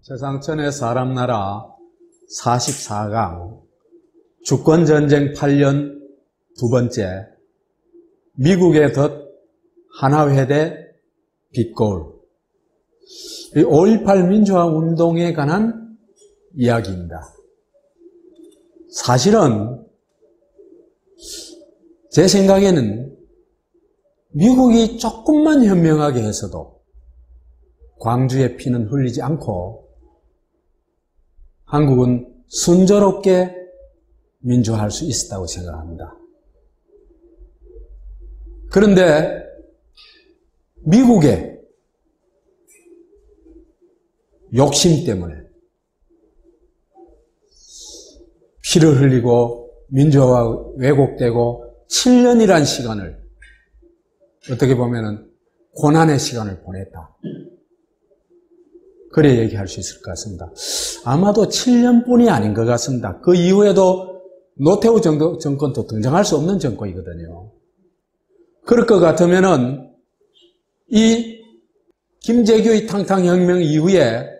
최상천의 사람 나라 44강 주권전쟁 8년 두 번째 미국의 덫 하나회대 빛거울 5.18 민주화 운동에 관한 이야기입니다. 사실은 제 생각에는 미국이 조금만 현명하게 해서도 광주의 피는 흘리지 않고 한국은 순조롭게 민주화할 수 있었다고 생각합니다. 그런데 미국의 욕심 때문에 피를 흘리고 민주화가 왜곡되고 7년이란 시간을 어떻게 보면은 고난의 시간을 보냈다. 그래 얘기할 수 있을 것 같습니다. 아마도 7년뿐이 아닌 것 같습니다. 그 이후에도 노태우 정권도 등장할 수 없는 정권이거든요. 그럴 것 같으면은 이 김재규의 탕탕혁명 이후에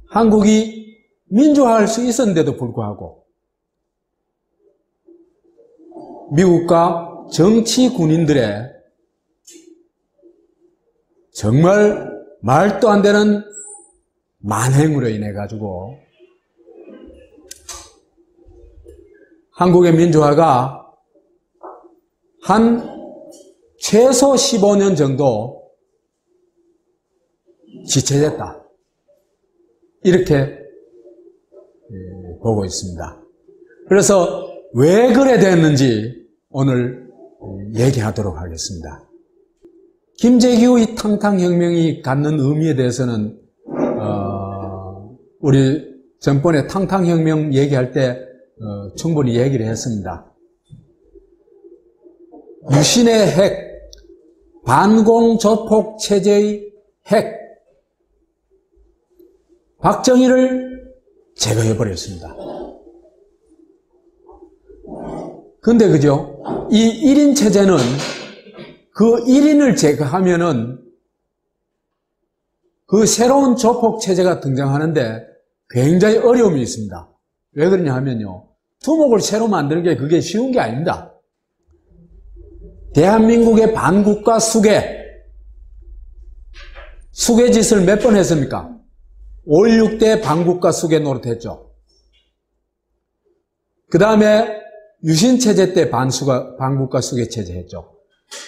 한국이 민주화할 수 있었는데도 불구하고 미국과 정치 군인들의 정말 말도 안 되는 만행으로 인해 가지고 한국의 민주화가 한 최소 15년 정도 지체됐다. 이렇게 보고 있습니다. 그래서 왜 그래 됐는지 오늘 얘기하도록 하겠습니다. 김재규의 탕탕혁명이 갖는 의미에 대해서는 우리 전번에 탕탕혁명 얘기할 때 충분히 얘기를 했습니다. 유신의 핵, 반공조폭 체제의 핵, 박정희를 제거해버렸습니다. 근데 그죠? 이 1인 체제는 그 1인을 제거하면은 그 새로운 조폭 체제가 등장하는데 굉장히 어려움이 있습니다. 왜 그러냐 하면요. 두목을 새로 만드는 게 그게 쉬운 게 아닙니다. 대한민국의 반국가 수괴짓을 몇 번 했습니까? 5.16대 반국가 수괴 노릇했죠. 그 다음에 유신체제 때 반국가 수괴 체제 했죠.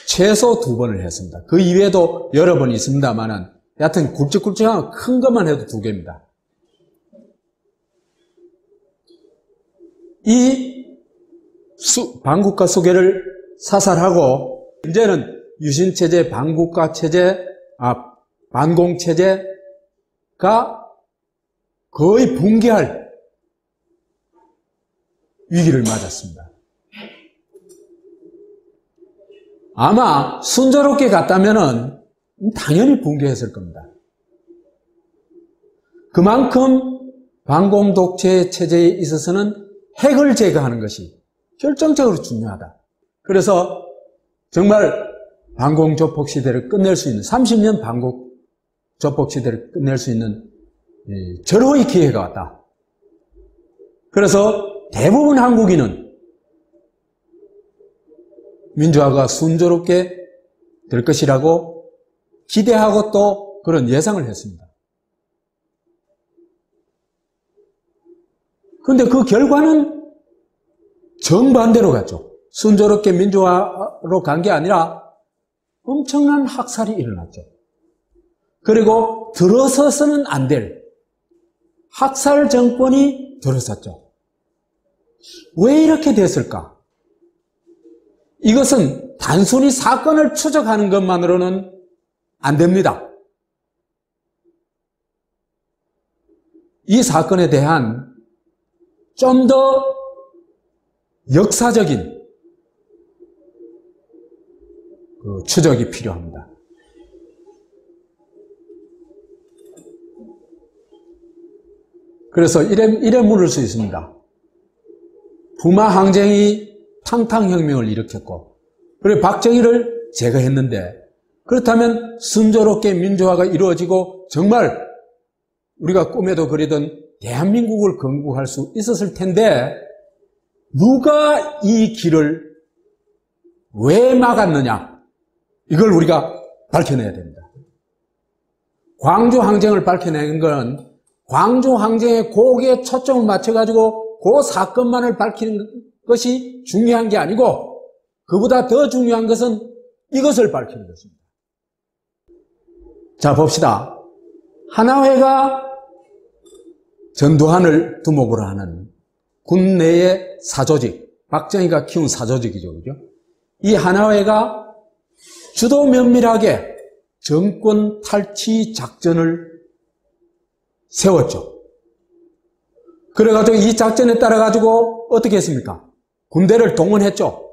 최소 2번을 했습니다. 그 이외에도 여러 번 있습니다만은 여하튼 굵직굵직한 큰 것만 해도 2개입니다. 이 반국가 수괴를 사살하고 이제는 유신체제, 반국가체제, 반공체제가 거의 붕괴할 위기를 맞았습니다. 아마 순조롭게 갔다면은 당연히 붕괴했을 겁니다. 그만큼 반공독재 체제에 있어서는 핵을 제거하는 것이 결정적으로 중요하다. 그래서 정말 반공조폭 시대를 끝낼 수 있는 30년 반공조폭 시대를 끝낼 수 있는 절호의 기회가 왔다. 그래서 대부분 한국인은 민주화가 순조롭게 될 것이라고 기대하고 또 그런 예상을 했습니다. 그런데 그 결과는 정반대로 갔죠. 순조롭게 민주화로 간 게 아니라 엄청난 학살이 일어났죠. 그리고 들어서서는 안 될 학살 정권이 들어섰죠. 왜 이렇게 됐을까? 이것은 단순히 사건을 추적하는 것만으로는 안 됩니다. 이 사건에 대한 좀 더 역사적인 추적이 필요합니다. 그래서 이래 물을 수 있습니다. 부마 항쟁이 탕탕혁명을 일으켰고, 그리고 박정희를 제거했는데, 그렇다면 순조롭게 민주화가 이루어지고 정말 우리가 꿈에도 그리던 대한민국을 건국할 수 있었을 텐데 누가 이 길을 왜 막았느냐? 이걸 우리가 밝혀내야 됩니다. 광주 항쟁을 밝혀내는 건 광주 항쟁의 거기에 초점을 맞춰가지고 그 사건만을 밝히는 것이 중요한 게 아니고 그보다 더 중요한 것은 이것을 밝히는 것입니다. 자, 봅시다. 하나회가 전두환을 두목으로 하는 군 내의 사조직, 박정희가 키운 사조직이죠. 그죠? 이 하나회가 주도 면밀하게 정권 탈취 작전을 세웠죠. 그래가지고 이 작전에 따라가지고 어떻게 했습니까? 군대를 동원했죠.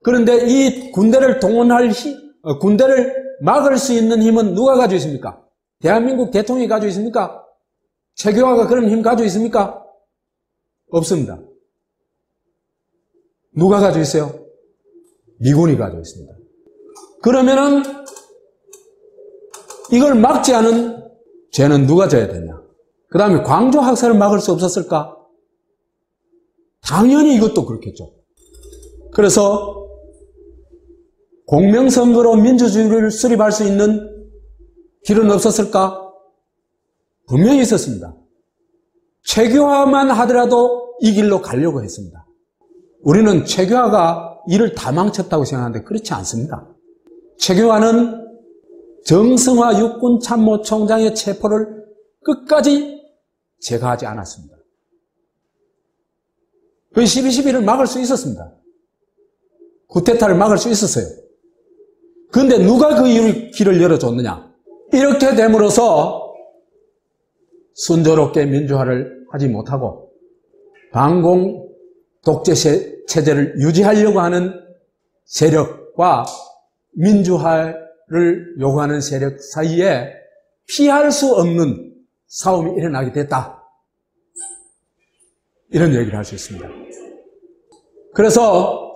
그런데 이 군대를 군대를 막을 수 있는 힘은 누가 가지고 있습니까? 대한민국 대통령이 가지고 있습니까? 최규하가 그런 힘 가지고 있습니까? 없습니다. 누가 가지고 있어요? 미군이 가지고 있습니다. 그러면은 이걸 막지 않은 죄는 누가 져야 되냐? 그 다음에 광주 학살을 막을 수 없었을까? 당연히 이것도 그렇겠죠. 그래서 공명선거로 민주주의를 수립할 수 있는 길은 없었을까? 분명히 있었습니다. 최규하만 하더라도 이 길로 가려고 했습니다. 우리는 최규하가 일을 다 망쳤다고 생각하는데 그렇지 않습니다. 최규하는 정승화 육군참모총장의 체포를 끝까지 제거하지 않았습니다. 그 12.12를 막을 수 있었습니다. 쿠데타를 막을 수 있었어요. 그런데 누가 그 길을 열어줬느냐? 이렇게 됨으로써 순조롭게 민주화를 하지 못하고 반공 독재 체제를 유지하려고 하는 세력과 민주화를 요구하는 세력 사이에 피할 수 없는 싸움이 일어나게 됐다. 이런 얘기를 할 수 있습니다. 그래서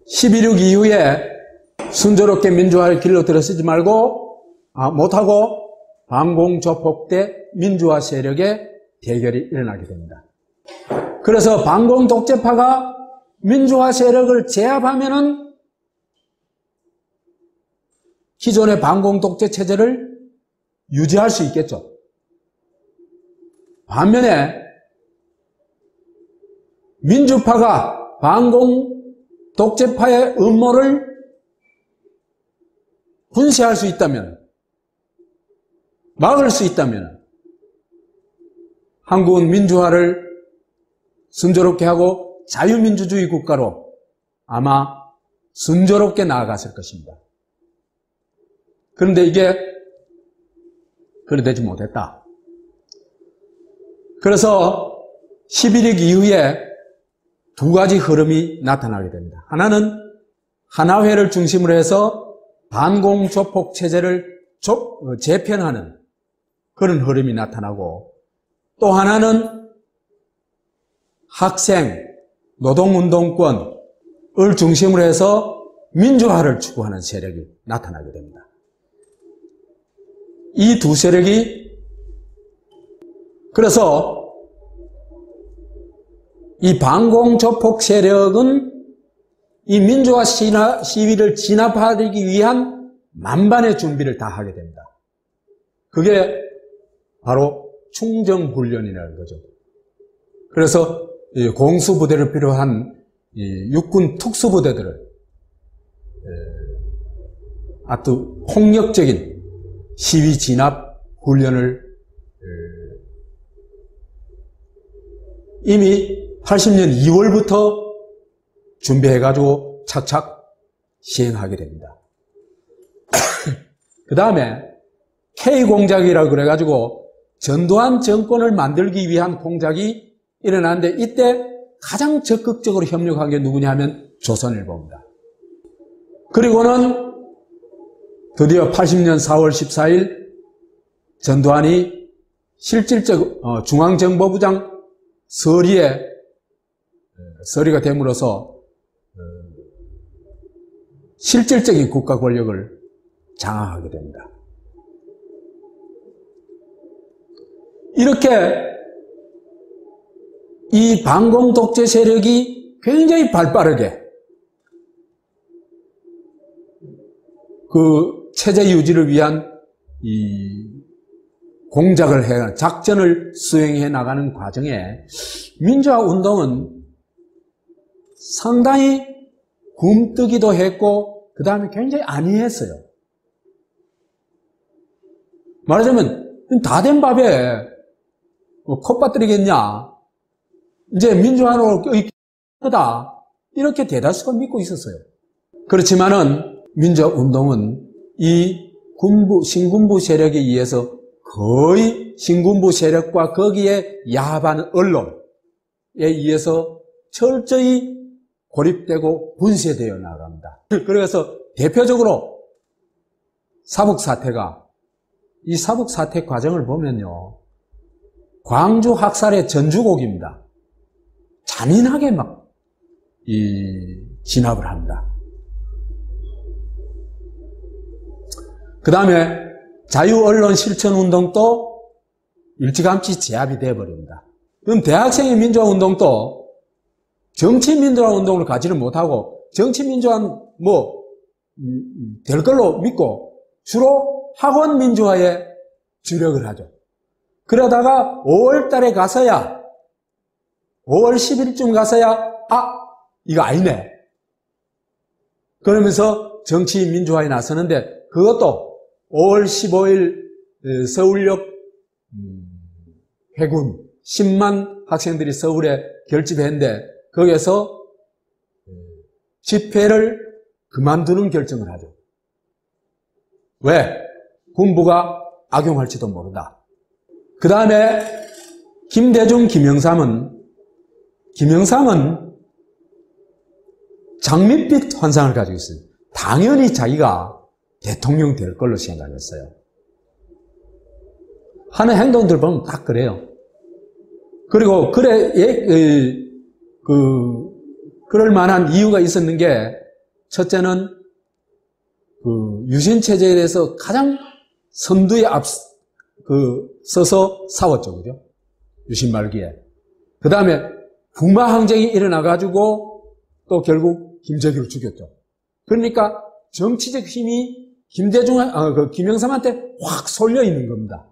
12.6 이후에 순조롭게 민주화를 길로 들어서지 못하고 반공조폭대 민주화 세력의 대결이 일어나게 됩니다. 그래서 반공 독재파가 민주화 세력을 제압하면은 기존의 반공 독재 체제를 유지할 수 있겠죠. 반면에 민주파가 반공 독재파의 음모를 분쇄할 수 있다면, 막을 수 있다면 한국은 민주화를 순조롭게 하고 자유민주주의 국가로 아마 순조롭게 나아갔을 것입니다. 그런데 이게 그래되지 못했다. 그래서 11.6 이후에 두 가지 흐름이 나타나게 됩니다. 하나는 하나회를 중심으로 해서 반공조폭 체제를 재편하는 그런 흐름이 나타나고, 또 하나는 학생, 노동운동권을 중심으로 해서 민주화를 추구하는 세력이 나타나게 됩니다. 이 두 세력이, 그래서 이 반공조폭 세력은 이 민주화 시위를 진압하기 위한 만반의 준비를 다 하게 됩니다. 그게 바로 충정훈련이라는 거죠. 그래서 공수부대를 비롯한 육군 특수부대들을 아주 폭력적인 시위 진압 훈련을 이미 80년 2월부터 준비해가지고 착착 시행하게 됩니다. 그 다음에 K공작이라고 그래가지고 전두환 정권을 만들기 위한 공작이 일어났는데, 이때 가장 적극적으로 협력한 게 누구냐 하면 조선일보입니다. 그리고는 드디어 80년 4월 14일 전두환이 실질적 중앙정보부장 서리가 됨으로써 실질적인 국가 권력을 장악하게 됩니다. 이렇게 이 반공 독재 세력이 굉장히 발빠르게 그 체제 유지를 위한 이 공작을 해, 작전을 수행해 나가는 과정에 민주화 운동은 상당히 굼뜨기도 했고, 그 다음에 굉장히 안이했어요. 말하자면, 다 된 밥에 콧바뜨리겠냐? 이제 민주화로 거다. 이렇게 대다수가 믿고 있었어요. 그렇지만은, 민주화 운동은 이 신군부 세력에 의해서 거의 신군부 세력과 거기에 야합하는 언론에 의해서 철저히 고립되고 분쇄되어 나갑니다. 그래서 대표적으로 사북사태가, 이 사북사태 과정을 보면요, 광주 학살의 전주곡입니다. 잔인하게 진압을 합니다. 그 다음에 자유언론 실천운동도 일찌감치 제압이 되어버립니다. 그럼 대학생의 민주화운동도 정치민주화운동을 가지를 못하고 정치민주화는 될 걸로 믿고 주로 학원민주화에 주력을 하죠. 그러다가 5월 달에 가서야 5월 10일쯤 가서야 이거 아니네. 그러면서 정치민주화에 나서는데 그것도 5월 15일 서울역 해군 10만 학생들이 서울에 결집했는데 거기에서 집회를 그만두는 결정을 하죠. 왜? 군부가 악용할지도 모른다. 그 다음에 김대중, 김영삼은 장밋빛 환상을 가지고 있어요. 당연히 자기가 대통령 될 걸로 생각했어요. 하는 행동들 보면 딱 그래요. 그리고 그럴 만한 이유가 있었는 게, 첫째는 유신 체제에 대해서 가장 선두에 서서 싸웠죠, 그죠? 유신 말기에. 그 다음에 부마 항쟁이 일어나가지고 또 결국 김재규를 죽였죠. 그러니까 정치적 힘이 김영삼한테 확 쏠려 있는 겁니다.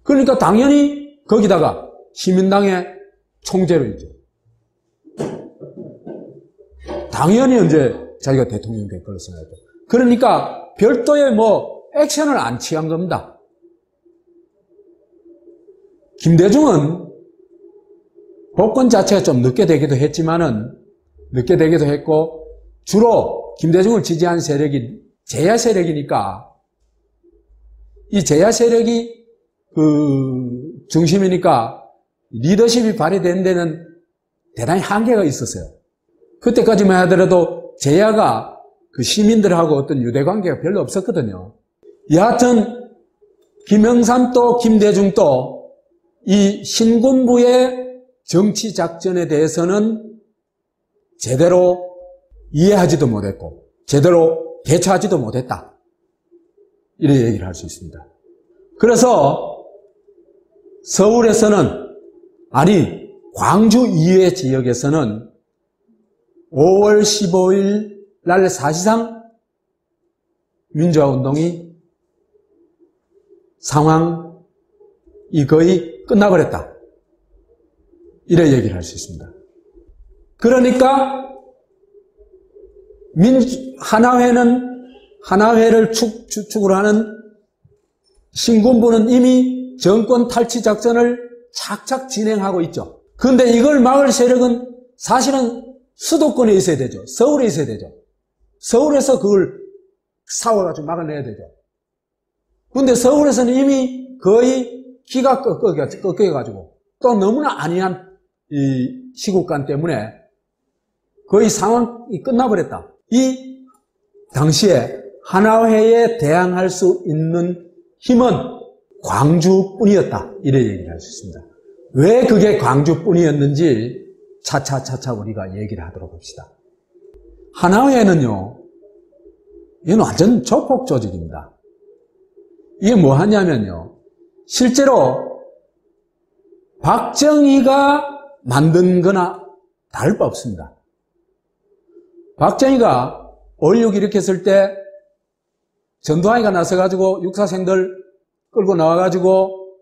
그러니까 당연히 거기다가 시민당의 총재로 있죠. 당연히 언제 자기가 대통령이 될 걸로 생각했죠. 그러니까 별도의 액션을 안 취한 겁니다. 김대중은 복권 자체가 좀 늦게 되기도 했고, 주로 김대중을 지지한 세력이 제야 세력이니까, 이 제야 세력이 중심이니까 리더십이 발휘된 데는 대단히 한계가 있었어요. 그때까지만 하더라도 제야가 시민들하고 어떤 유대관계가 별로 없었거든요. 여하튼 김영삼도 김대중도 이 신군부의 정치작전에 대해서는 제대로 이해하지도 못했고 제대로 대처하지도 못했다. 이렇게 얘기를 할 수 있습니다. 그래서 서울에서는, 광주 이외 지역에서는 5월 15일 날 사실상 민주화운동이 상황이 거의 끝나버렸다. 이래 얘기를 할 수 있습니다. 그러니까 하나회를 축으로 하는 신군부는 이미 정권 탈취 작전을 착착 진행하고 있죠. 그런데 이걸 막을 세력은 사실은 수도권에 있어야 되죠. 서울에 있어야 되죠. 서울에서 그걸 싸워가지고 막아내야 되죠. 그런데 서울에서는 이미 거의 기가 꺾여가지고 또 너무나 안이한 이 시국관 때문에 거의 상황이 끝나버렸다. 이 당시에 하나회에 대항할 수 있는 힘은 광주뿐이었다. 이래 얘기를 할 수 있습니다. 왜 그게 광주뿐이었는지 차차 우리가 얘기를 하도록 합시다. 하나회는요, 이건 완전 조폭 조직입니다. 이게 뭐 하냐면요, 실제로 박정희가 만든 거나 다를 바 없습니다. 박정희가 5.16 일으켰을 때 전두환이가 나서가지고 육사생들 끌고 나와가지고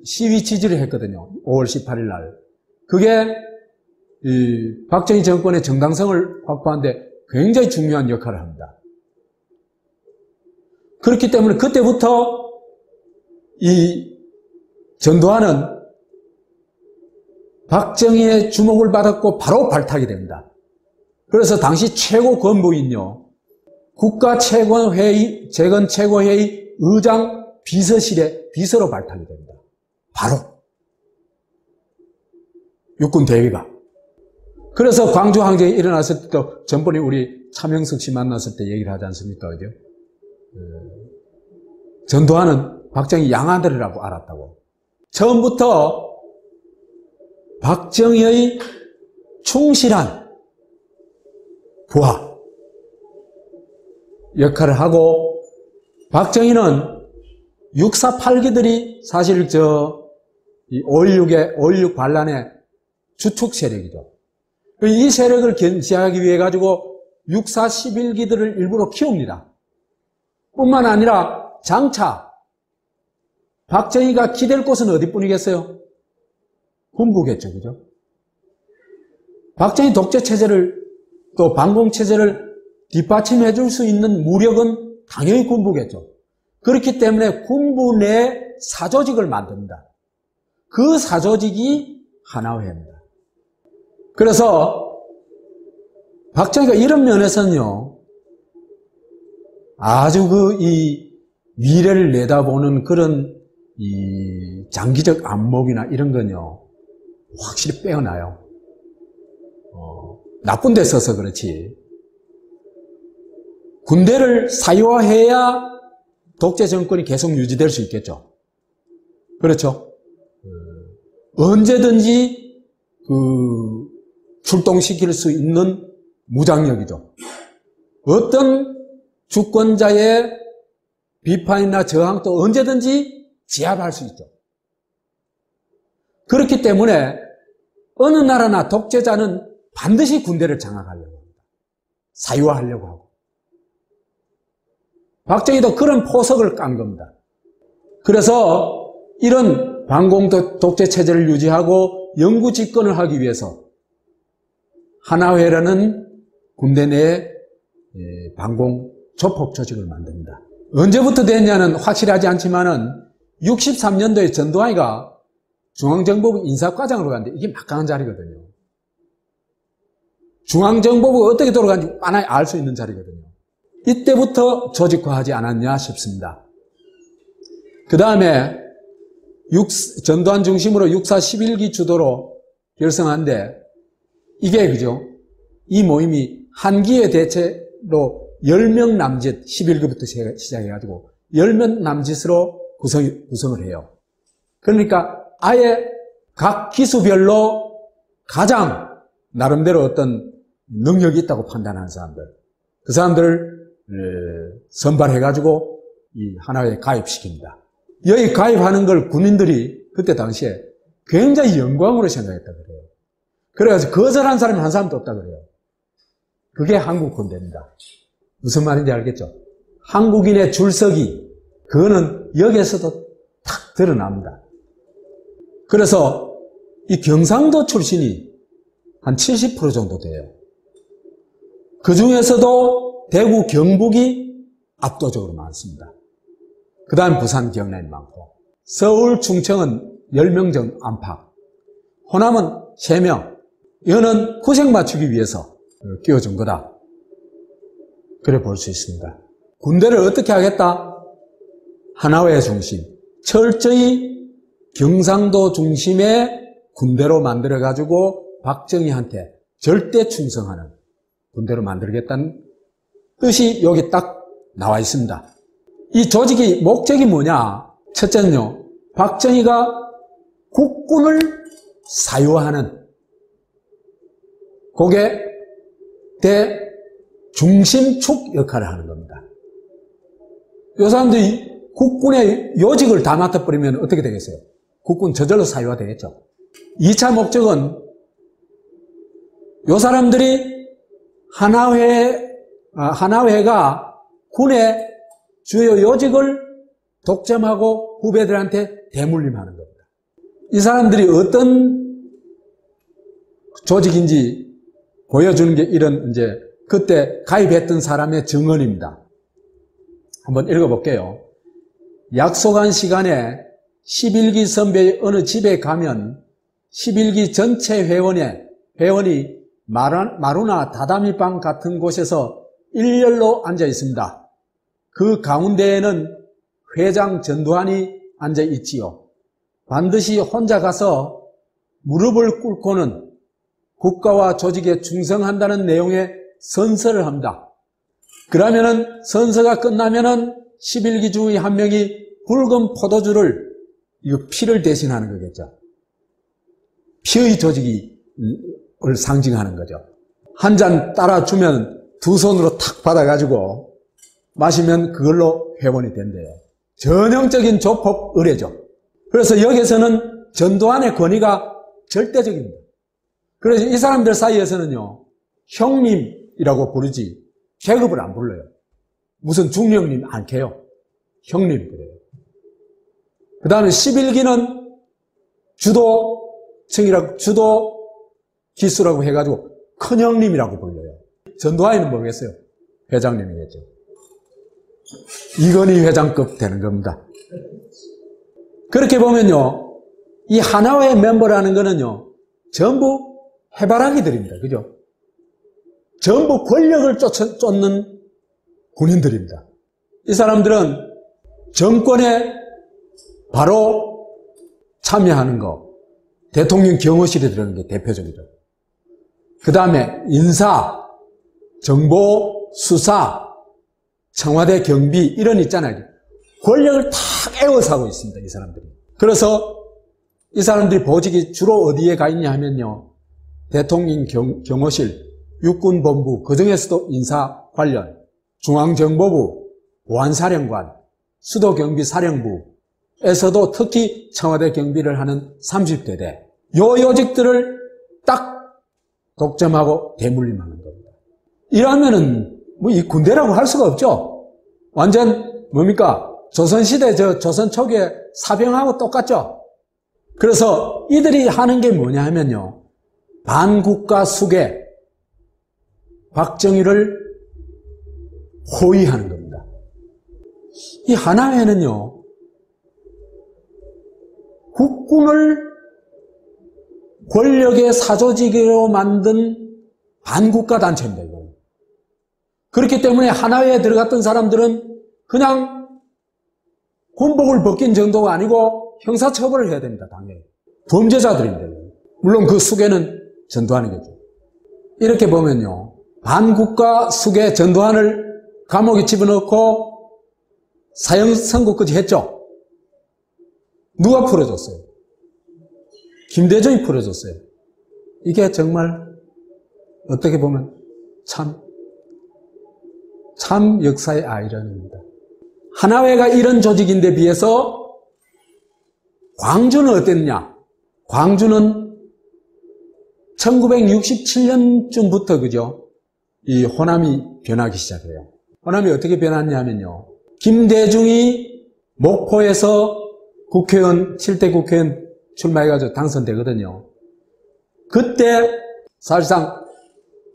시위 지지를 했거든요. 5월 18일 날. 그게 박정희 정권의 정당성을 확보하는데 굉장히 중요한 역할을 합니다. 그렇기 때문에 그때부터 이 전두환은 박정희의 주목을 받았고 바로 발탁이 됩니다. 그래서 당시 최고 권부인요, 국가최고회의, 재건 최고회의 의장 비서실의 비서로 발탁이 됩니다. 바로 육군 대위가. 그래서 광주 항쟁이 일어났을 때도 전번에 우리 차명석 씨 만났을 때 얘기를 하지 않습니까? 그죠? 전두환은 박정희 양아들이라고 알았다고. 처음부터 박정희의 충실한 부하 역할을 하고, 박정희는 648기들이 사실 5.16 반란의 주축 세력이죠. 이 세력을 견제하기 위해 가지고 6.4-11기들을 일부러 키웁니다. 뿐만 아니라 장차 박정희가 기댈 곳은 어디뿐이겠어요? 군부겠죠, 그죠? 박정희 독재체제를 또 반공체제를 뒷받침해 줄 수 있는 무력은 당연히 군부겠죠. 그렇기 때문에 군부 내 사조직을 만듭니다. 그 사조직이 하나회입니다. 그래서 박정희가 이런 면에서는요, 아주 이 미래를 내다보는 그런 이 장기적 안목이나 이런 건요, 확실히 빼어나요. 나쁜 데 써서 그렇지. 군대를 사유화해야 독재 정권이 계속 유지될 수 있겠죠. 그렇죠? 언제든지 출동시킬 수 있는 무장력이죠. 어떤 주권자의 비판이나 저항도 언제든지 제압할 수 있죠. 그렇기 때문에 어느 나라나 독재자는 반드시 군대를 장악하려고 합니다. 사유화하려고 하고. 박정희도 그런 포석을 깐 겁니다. 그래서 이런 반공 독재 체제를 유지하고 영구 집권을 하기 위해서 하나회라는 군대 내에 반공 조폭 조직을 만듭니다. 언제부터 됐냐는 확실하지 않지만은 63년도에 전두환이가 중앙정보부 인사과장으로 갔는데 이게 막강한 자리거든요. 중앙정보부가 어떻게 돌아가는지 빤하게 알 수 있는 자리거든요. 이때부터 조직화하지 않았냐 싶습니다. 그 다음에 전두환 중심으로 6.4-11기 주도로 결성한데, 이게 그죠? 이 모임이 한기의 대체로 10명 남짓, 11기부터 시작해가지고 10명 남짓으로 구성을 해요. 그러니까 아예 각 기수별로 가장 나름대로 어떤 능력이 있다고 판단하는 사람들, 그 사람들을 선발해가지고 이 하나회에 가입시킵니다. 여기 가입하는 걸 군인들이 그때 당시에 굉장히 영광으로 생각했다 그래요. 그래가지고 거절한 사람이 한 사람도 없다 그래요. 그게 한국 군대입니다. 무슨 말인지 알겠죠? 한국인의 줄서기, 그거는 여기에서도 탁 드러납니다. 그래서 이 경상도 출신이 한 70% 정도 돼요. 그 중에서도 대구, 경북이 압도적으로 많습니다. 그 다음 부산, 경남이 많고, 서울, 충청은 10명 정도 안팎, 호남은 3명. 이거는 구색 맞추기 위해서 끼워준 거다. 그래 볼 수 있습니다. 군대를 어떻게 하겠다? 하나회 중심, 철저히 경상도 중심의 군대로 만들어가지고 박정희한테 절대 충성하는 군대로 만들겠다는 뜻이 여기 딱 나와 있습니다. 이 조직의 목적이 뭐냐? 첫째는요, 박정희가 국군을 사유화하는, 그게 대중심축 역할을 하는 겁니다. 이 사람들이 국군의 요직을 다 맡아버리면 어떻게 되겠어요? 국군 저절로 사유화되겠죠. 2차 목적은 요 사람들이 하나회가 군의 주요 요직을 독점하고 후배들한테 대물림하는 겁니다. 이 사람들이 어떤 조직인지 보여주는 게 이런 이제 그때 가입했던 사람의 증언입니다. 한번 읽어볼게요. 약속한 시간에 11기 선배의 어느 집에 가면 11기 전체 회원이 마루나 다다미방 같은 곳에서 일렬로 앉아 있습니다. 그 가운데에는 회장 전두환이 앉아 있지요. 반드시 혼자 가서 무릎을 꿇고는 국가와 조직에 충성한다는 내용의 선서를 합니다. 그러면은 선서가 끝나면은 11기 중의 한 명이 붉은 포도주를 피를 대신하는 거겠죠. 피의 조직을 상징하는 거죠. 한 잔 따라주면 두 손으로 탁 받아가지고 마시면 그걸로 회원이 된대요. 전형적인 조폭 의례죠. 그래서 여기서는 전두환의 권위가 절대적입니다. 그래서 이 사람들 사이에서는요, 형님이라고 부르지 계급을 안 불러요. 무슨 중령님 안 캐요. 형님 그래요. 그 다음에 11기는 주도 기수라고 해가지고 큰형님이라고 불러요. 전두환이는 뭐겠어요? 회장님이겠죠. 이건희 회장급 되는 겁니다. 그렇게 보면요, 이 하나회 멤버라는 거는요, 전부 해바라기들입니다. 그죠? 전부 권력을 쫓는 군인들입니다. 이 사람들은 정권에 바로 참여하는 거, 대통령 경호실에 들어가는 게 대표적이죠. 그 다음에 인사, 정보, 수사, 청와대 경비 이런 있잖아요. 권력을 다 에워싸고 있습니다. 이 사람들이. 그래서 이 사람들이 보직이 주로 어디에 가 있냐 하면요, 대통령 경호실, 육군본부, 그중에서도 인사 관련, 중앙정보부, 보안사령관, 수도경비사령부에서도 특히 청와대 경비를 하는 30대대, 요 요직들을 딱 독점하고 대물림하는 겁니다. 이러면은 뭐 이 군대라고 할 수가 없죠. 완전 뭡니까? 조선시대 조선 초기에 사병하고 똑같죠. 그래서 이들이 하는 게 뭐냐 하면요, 반국가 수괴, 박정희를 호위하는 겁니다. 이 하나회는요, 국군을 권력의 사조직으로 만든 반국가 단체입니다. 이거는. 그렇기 때문에 하나회에 들어갔던 사람들은 그냥 군복을 벗긴 정도가 아니고 형사처벌을 해야 됩니다. 당연히. 범죄자들입니다. 물론 그 수괴는 전두환이겠죠. 이렇게 보면요, 반국가 수괴 전두환을 감옥에 집어넣고 사형 선고까지 했죠. 누가 풀어줬어요? 김대중이 풀어줬어요. 이게 정말 어떻게 보면 참 역사의 아이러니입니다. 하나회가 이런 조직인데 비해서 광주는 어땠냐? 광주는 1967년쯤부터 그죠? 이 호남이 변하기 시작해요. 호남이 어떻게 변했냐 하면요, 김대중이 목포에서 국회의원, 7대 국회의원 출마해가지고 당선되거든요. 그때 사실상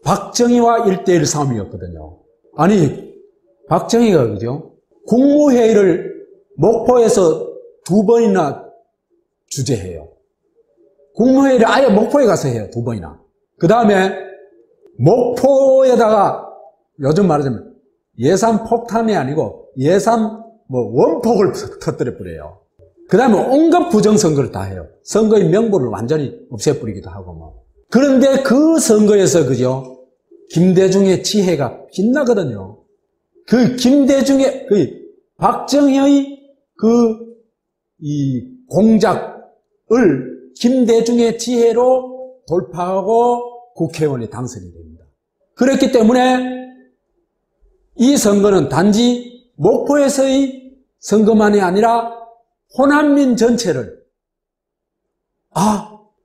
박정희와 1대1 싸움이었거든요. 아니, 박정희가 그죠? 국무회의를 목포에서 2번이나 주재해요. 국무회의를 아예 목포에 가서 해요. 2번이나. 그 다음에 목포에다가 요즘 말하자면 예산 폭탄이 아니고 예산 원폭을 터뜨려 버려요. 그 다음에 온갖 부정선거를 다 해요. 선거의 명분을 완전히 없애버리기도 하고 뭐. 그런데 그 선거에서 그죠? 김대중의 지혜가 빛나거든요. 그 김대중의 박정희의 이 공작을 김대중의 지혜로 돌파하고 국회의원이 당선이 됩니다. 그렇기 때문에 이 선거는 단지 목포에서의 선거만이 아니라 호남민 전체를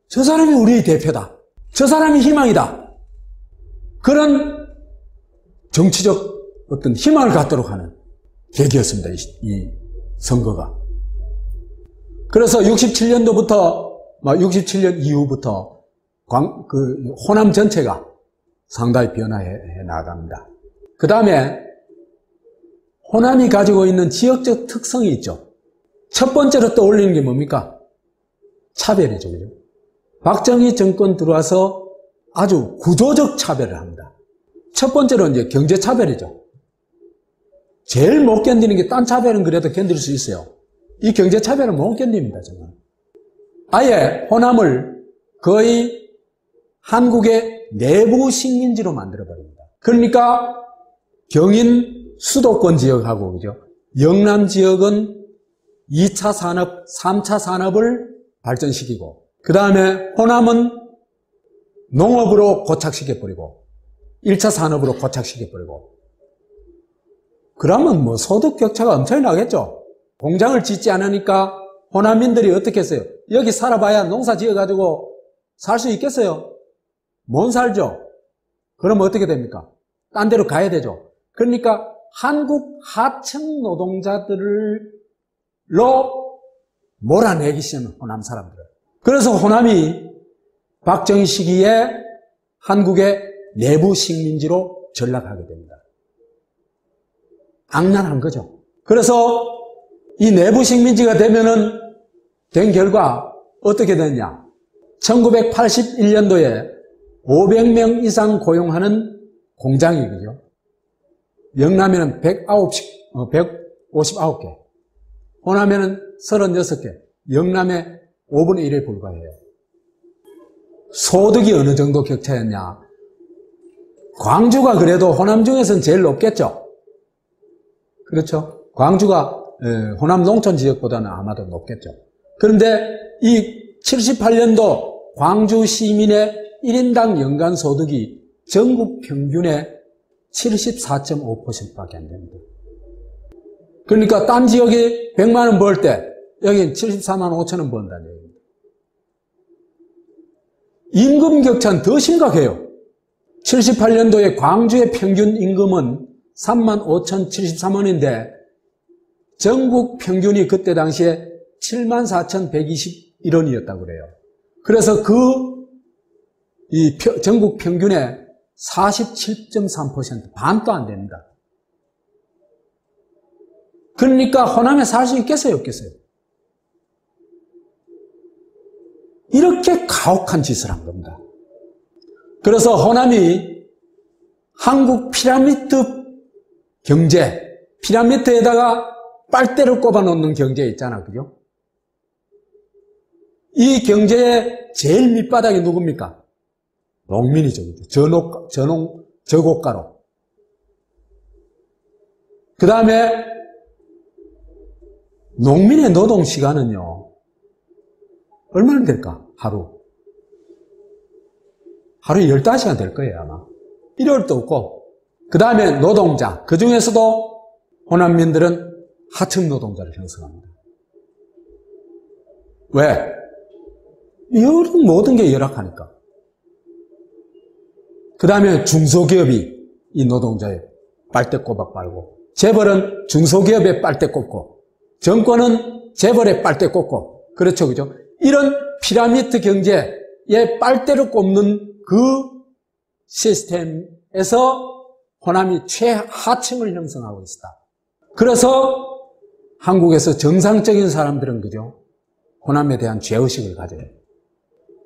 저 사람이 우리의 대표다. 저 사람이 희망이다. 그런 정치적 어떤 희망을 갖도록 하는 계기였습니다. 이 선거가. 그래서 67년도부터 67년 이후부터 호남 전체가 상당히 변화해 나갑니다. 그 다음에 호남이 가지고 있는 지역적 특성이 있죠. 첫 번째로 떠올리는 게 뭡니까? 차별이죠. 그죠? 박정희 정권 들어와서 아주 구조적 차별을 합니다. 첫 번째로 이제 경제 차별이죠. 제일 못 견디는 게 딴 차별은 그래도 견딜 수 있어요. 이 경제 차별은 못 견딥니다, 정말. 아예 호남을 거의 한국의 내부 식민지로 만들어버립니다. 그러니까 경인 수도권 지역하고, 그죠? 영남 지역은 2차 산업, 3차 산업을 발전시키고, 그 다음에 호남은 농업으로 고착시켜버리고, 1차 산업으로 고착시켜버리고, 그러면 뭐 소득 격차가 엄청나게 나겠죠? 공장을 짓지 않으니까 호남민들이 어떻게 했어요? 여기 살아봐야 농사 지어가지고 살 수 있겠어요? 못 살죠? 그럼 어떻게 됩니까? 딴 데로 가야 되죠? 그러니까 한국 하청 노동자들로 몰아내기 시작하는 호남 사람들을. 그래서 호남이 박정희 시기에 한국의 내부 식민지로 전락하게 됩니다. 악랄한 거죠. 그래서 이 내부 식민지가 된 결과 어떻게 됐냐? 1981년도에 500명 이상 고용하는 공장이, 그죠? 영남에는 159개, 호남에는 36개, 영남의 5분의 1에 불과해요. 소득이 어느 정도 격차였냐? 광주가 그래도 호남 중에서는 제일 높겠죠? 그렇죠? 광주가 호남 농촌 지역보다는 아마도 높겠죠. 그런데 이 78년도 광주 시민의 1인당 연간 소득이 전국 평균의 74.5%밖에 안 됩니다. 그러니까 딴 지역이 100만 원 벌 때 여기는 74만 5천 원 번다는 얘기입니다. 임금 격차는 더 심각해요. 78년도에 광주의 평균 임금은 35,073원인데 전국 평균이 그때 당시에 74,121원이었다고 그래요. 그래서 이 전국 평균의 47.3%, 반도 안 됩니다. 그러니까 호남에 살 수 있겠어요, 없겠어요? 이렇게 가혹한 짓을 한 겁니다. 그래서 호남이 한국 피라미드 경제, 피라미드에다가 빨대를 꼽아 놓는 경제 있잖아, 그죠? 이 경제의 제일 밑바닥이 누굽니까? 농민이죠. 저고가로. 그 다음에 농민의 노동시간은요, 얼마나 될까? 하루에 15시간 될 거예요, 아마. 일요일도 없고. 그 다음에 노동자. 그 중에서도 호남민들은 하청 노동자를 형성합니다. 왜? 모든 게 열악하니까. 그 다음에 중소기업이 이 노동자의 빨대 꼬박 빨고, 재벌은 중소기업에 빨대 꽂고, 정권은 재벌에 빨대 꽂고, 그렇죠, 그죠? 이런 피라미드 경제에 빨대를 꼽는 그 시스템에서 호남이 최하층을 형성하고 있다. 그래서 한국에서 정상적인 사람들은, 그죠? 호남에 대한 죄의식을 가져요.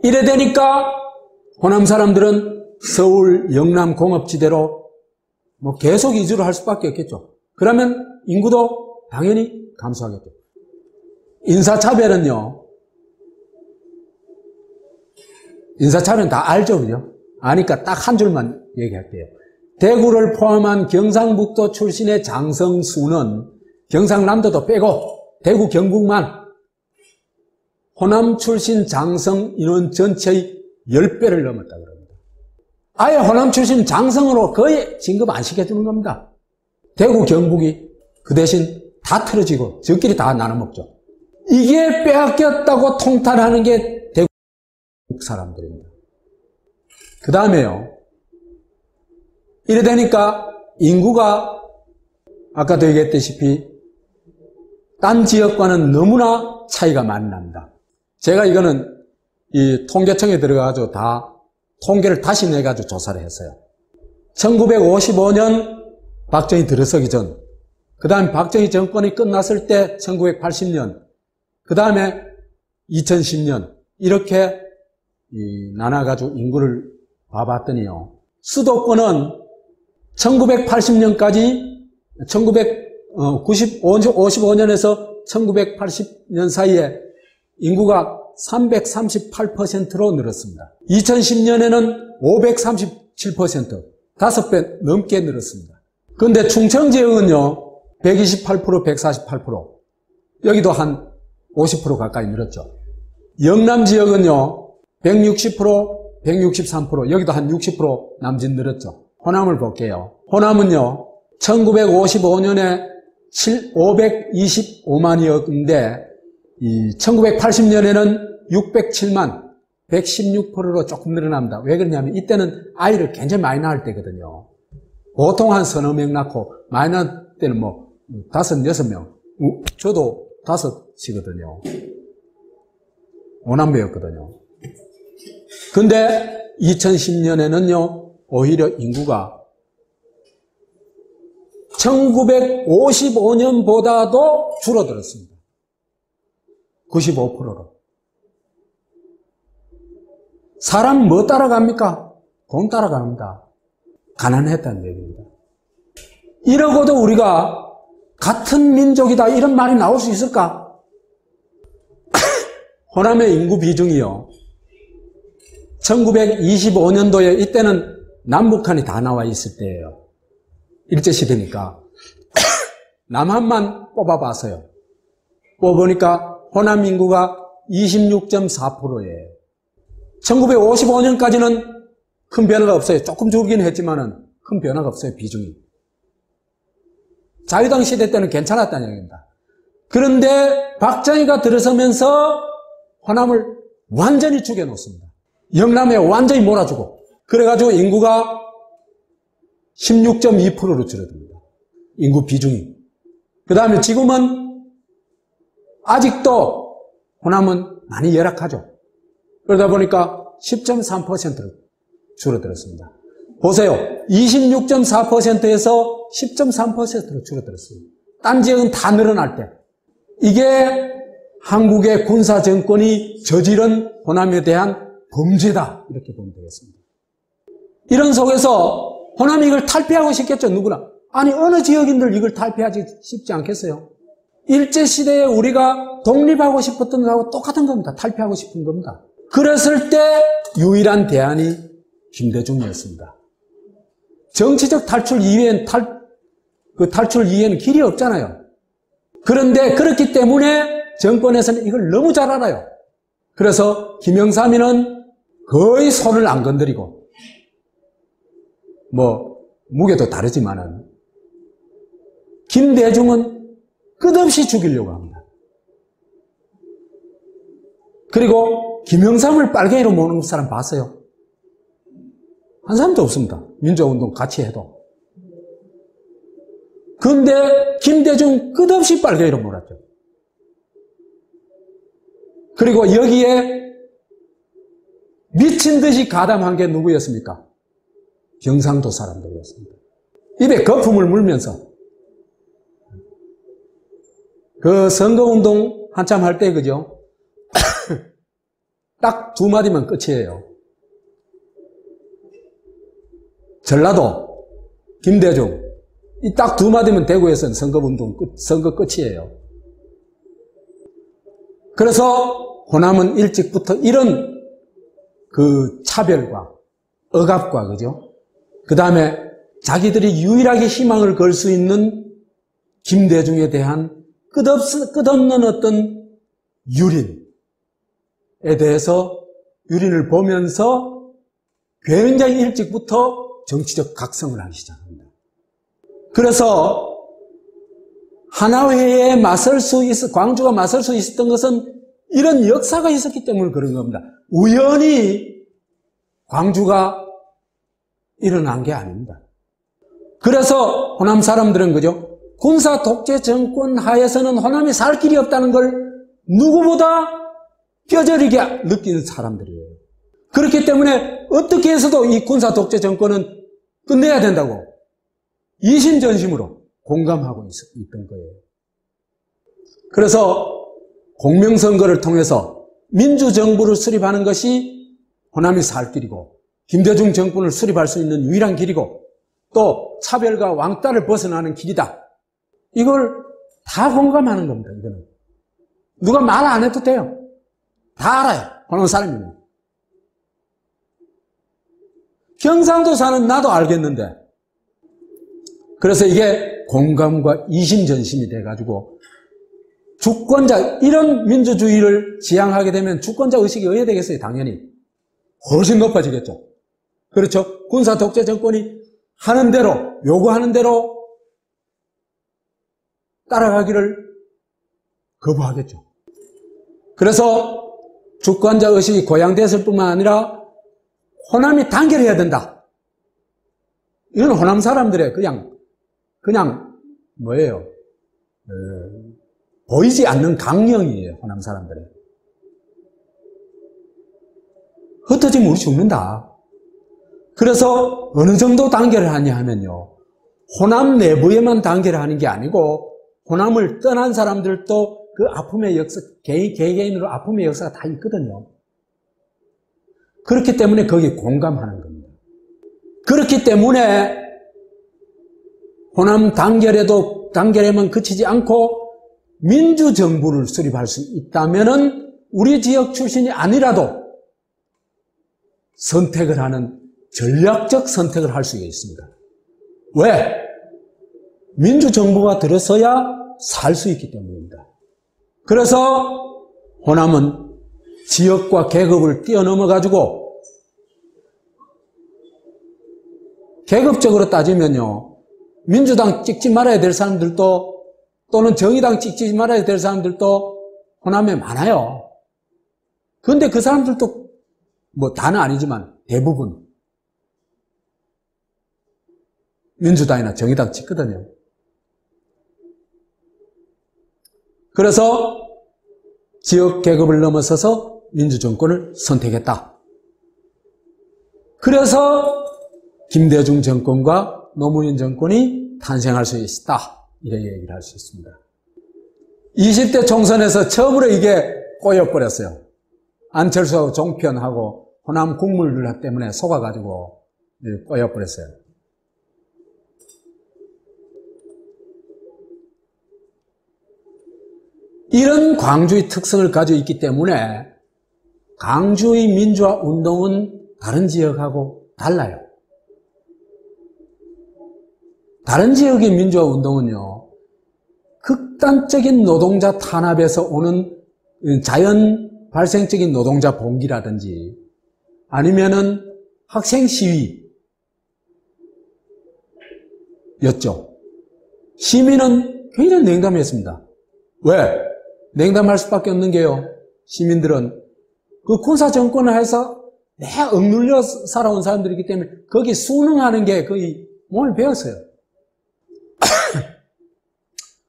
이래 되니까 호남 사람들은 서울, 영남 공업지대로 계속 이주를 할 수밖에 없겠죠. 그러면 인구도 당연히 감소하겠죠. 인사차별은요, 인사차별은 다 알죠, 그죠? 아니까 딱 한 줄만 얘기할게요. 대구를 포함한 경상북도 출신의 장성수는 경상남도도 빼고 대구 경북만 호남 출신 장성 인원 전체의 10배를 넘었다 그럽니다. 아예 호남 출신 장성으로 거의 진급 안 시켜주는 겁니다. 대구 경북이 그 대신 다 틀어지고 저끼리 다 나눠먹죠. 이게 빼앗겼다고 통탄하는 게 대국 사람들입니다. 그 다음에요. 이래 되니까 인구가 아까도 얘기했다시피 딴 지역과는 너무나 차이가 많이 납니다. 제가 이거는 이 통계청에 들어가가지고 다 통계를 다시 내가지고 조사를 했어요. 1955년 박정희 들어서기 전, 그 다음에 박정희 정권이 끝났을 때 1980년, 그 다음에 2010년 이렇게 나눠가지고 인구를 봐봤더니요. 수도권은 1980년까지 1955년에서 1980년 사이에 인구가 338%로 늘었습니다. 2010년에는 537%, 5배 넘게 늘었습니다. 그런데 충청 지역은요, 128%, 148%, 여기도 한 50% 가까이 늘었죠. 영남 지역은요, 160%, 163%, 여기도 한 60% 남짓 늘었죠. 호남을 볼게요. 호남은요, 1955년에 525만이었는데 1980년에는 607만, 116%로 조금 늘어납니다. 왜 그러냐면 이때는 아이를 굉장히 많이 낳을 때거든요. 보통 한 서너 명 낳고 많이 낳을 때는 뭐 5, 6명. 저도 5이거든요. 5남매였거든요. 근데 2010년에는요, 오히려 인구가 1955년보다도 줄어들었습니다. 95%로. 사람 뭐 따라갑니까? 돈 따라갑니다. 가난했다는 얘기입니다. 이러고도 우리가 같은 민족이다 이런 말이 나올 수 있을까? 호남의 인구 비중이요. 1925년도에 이때는 남북한이 다 나와 있을 때예요. 일제시대니까. 남한만 뽑아봤어요. 뽑아보니까 호남 인구가 26.4%예요. 1955년까지는 큰 변화가 없어요. 조금 줄긴 했지만은 큰 변화가 없어요, 비중이. 자유당 시대 때는 괜찮았다는 얘기입니다. 그런데 박정희가 들어서면서 호남을 완전히 죽여놓습니다. 영남에 완전히 몰아주고, 그래가지고 인구가 16.2%로 줄어듭니다. 인구 비중이. 그 다음에 지금은 아직도 호남은 많이 열악하죠. 그러다 보니까 10.3%로 줄어들었습니다. 보세요. 26.4%에서 10.3%로 줄어들었습니다. 딴 지역은 다 늘어날 때. 이게 한국의 군사정권이 저지른 호남에 대한 범죄다. 이렇게 보면 되겠습니다. 이런 속에서 호남이 이걸 탈피하고 싶겠죠, 누구나. 아니, 어느 지역인들 이걸 탈피하지 싶지 않겠어요? 일제시대에 우리가 독립하고 싶었던 거하고 똑같은 겁니다. 탈피하고 싶은 겁니다. 그랬을 때 유일한 대안이 김대중이었습니다. 정치적 탈출 이외엔 탈출 이외에는 길이 없잖아요. 그런데 그렇기 때문에 정권에서는 이걸 너무 잘 알아요. 그래서 김영삼이는 거의 손을 안 건드리고, 무게도 다르지만은, 김대중은 끝없이 죽이려고 합니다. 그리고 김영삼을 빨갱이로 모는 사람 봤어요? 한 사람도 없습니다. 민주화운동 같이 해도. 그런데 김대중 끝없이 빨갱이로 몰았죠. 그리고 여기에 미친 듯이 가담한 게 누구였습니까? 경상도 사람들이었습니다. 입에 거품을 물면서. 그 선거운동 한참 할 때, 그죠? 딱 두 마디면 끝이에요. 전라도, 김대중. 이 딱 두 마디면 대구에서는 선거 끝이에요. 그래서 호남은 일찍부터 이런 그 차별과 억압과, 그죠? 그 다음에 자기들이 유일하게 희망을 걸 수 있는 김대중에 대한 끝없는 어떤 유린에 대해서 유린을 보면서 굉장히 일찍부터 정치적 각성을 하기 시작합니다. 그래서 하나회에 광주가 맞설 수 있었던 것은 이런 역사가 있었기 때문에 그런 겁니다. 우연히 광주가 일어난 게 아닙니다. 그래서 호남 사람들은 그죠? 군사 독재 정권 하에서는 호남이 살 길이 없다는 걸 누구보다 뼈저리게 느끼는 사람들이에요. 그렇기 때문에 어떻게 해서도 이 군사 독재 정권은 끝내야 된다고 이심전심으로 공감하고 있던 거예요. 그래서 공명선거를 통해서 민주정부를 수립하는 것이 호남이 살 길이고 김대중 정권을 수립할 수 있는 유일한 길이고 또 차별과 왕따를 벗어나는 길이다. 이걸 다 공감하는 겁니다. 이거는 누가 말 안 해도 돼요. 다 알아요. 호남 사람이면. 경상도 사는 나도 알겠는데 그래서 이게 공감과 이심전심이 돼가지고 주권자, 이런 민주주의를 지향하게 되면 주권자 의식이 어디에 되겠어요? 당연히 훨씬 높아지겠죠. 그렇죠? 군사 독재 정권이 하는 대로, 요구하는 대로 따라가기를 거부하겠죠. 그래서 주권자 의식이 고양됐을 뿐만 아니라 호남이 단결해야 된다. 이건 호남 사람들의 그냥 뭐예요? 보이지 않는 강령이에요. 호남 사람들의. 흩어지면 우리 죽는다. 그래서 어느 정도 단결을 하냐 하면요. 호남 내부에만 단결을 하는 게 아니고 호남을 떠난 사람들도 그 아픔의 역사, 개개인으로 아픔의 역사가 다 있거든요. 그렇기 때문에 거기에 공감하는 겁니다. 그렇기 때문에 호남 단결에만 그치지 않고 민주정부를 수립할 수 있다면은 우리 지역 출신이 아니라도 선택을 하는 전략적 선택을 할 수가 있습니다. 왜? 민주정부가 들어서야 살 수 있기 때문입니다. 그래서 호남은 지역과 계급을 뛰어넘어가지고 계급적으로 따지면요. 민주당 찍지 말아야 될 사람들도 또는 정의당 찍지 말아야 될 사람들도 호남에 많아요. 그런데 그 사람들도 뭐 다는 아니지만 대부분 민주당이나 정의당 찍거든요. 그래서 지역 계급을 넘어서서 민주정권을 선택했다. 그래서 김대중 정권과 노무현 정권이 탄생할 수 있었다. 이렇게 얘기를 할 수 있습니다. 20대 총선에서 처음으로 이게 꼬여버렸어요. 안철수하고 종편하고 호남 국물들 때문에 속아가지고 꼬여버렸어요. 이런 광주의 특성을 가지고 있기 때문에 광주의 민주화 운동은 다른 지역하고 달라요. 다른 지역의 민주화 운동은요, 극단적인 노동자 탄압에서 오는 자연 발생적인 노동자 봉기라든지 아니면은 학생 시위였죠. 시민은 굉장히 냉담했습니다. 왜? 냉담할 수밖에 없는 게요. 시민들은 그 군사 정권을 해서 억눌려 살아온 사람들이기 때문에 거기 순응하는 게 거의 몸을 배웠어요.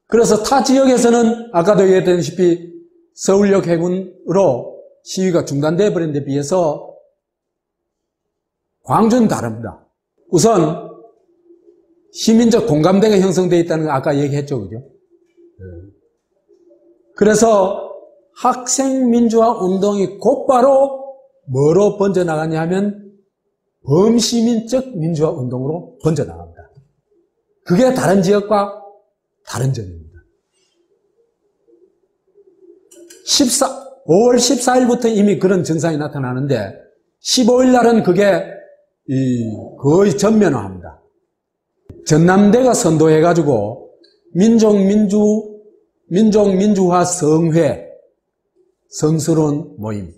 그래서 타 지역에서는 아까도 얘기했다시피 서울역 해군으로 시위가 중단되어 버린 데 비해서 광주는 다릅니다. 우선 시민적 공감대가 형성되어 있다는 거 아까 얘기했죠. 그죠? 그래서 학생 민주화 운동이 곧바로 뭐로 번져나가냐 하면 범시민적 민주화 운동으로 번져나갑니다. 그게 다른 지역과 다른 점입니다. 5월 14일부터 이미 그런 증상이 나타나는데 15일 날은 그게 거의 전면화합니다. 전남대가 선도해가지고 민족민주화 성회 성스러운 모임을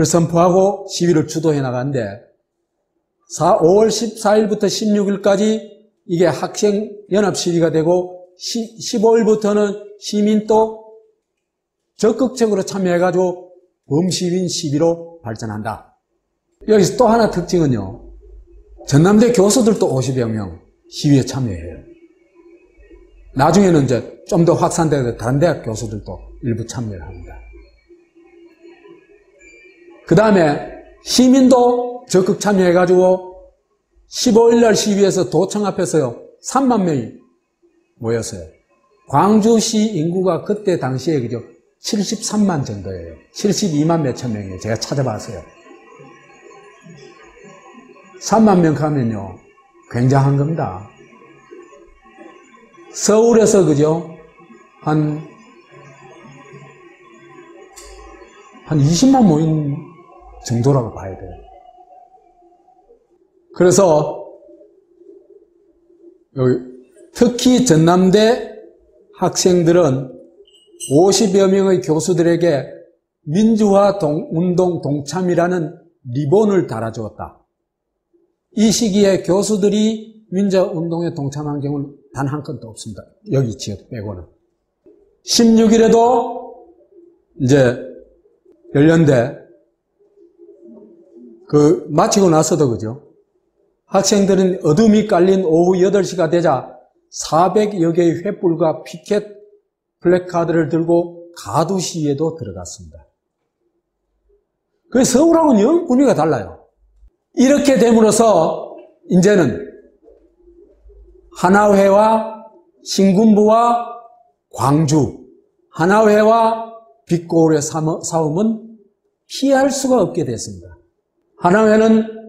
선포하고 시위를 주도해 나가는데 5월 14일부터 16일까지 이게 학생 연합 시위가 되고 15일부터는 시민도 적극적으로 참여해가지고 범시민 시위로 발전한다. 여기서 또 하나 특징은요. 전남대 교수들도 50여 명 시위에 참여해요. 나중에는 이제 좀 더 확산되어서 다른 대학 교수들도 일부 참여를 합니다. 그 다음에 시민도 적극 참여해가지고 15일날 시위에서 도청 앞에서요 3만 명이 모였어요. 광주시 인구가 그때 당시에 그죠 73만 정도예요. 72만 몇천 명이에요. 제가 찾아봤어요. 3만 명 가면요 굉장한 겁니다. 서울에서 그죠 한 20만 모인 정도라고 봐야 돼요. 그래서 특히 전남대 학생들은 50여 명의 교수들에게 민주화 운동 동참이라는 리본을 달아주었다. 이 시기에 교수들이 민주화 운동에 동참한 경우는 단 한 건도 없습니다. 여기 지역 빼고는. 16일에도 이제 열렸는데 마치고 나서도 그죠. 학생들은 어둠이 깔린 오후 8시가 되자 400여 개의 횃불과 피켓 플래카드를 들고 가두 시위에도 들어갔습니다. 그래서 서울하고는 영 분위기가 달라요. 이렇게 됨으로써 이제는 하나회와 신군부와 광주, 하나회와 빛고울의 싸움은 피할 수가 없게 됐습니다. 하나회는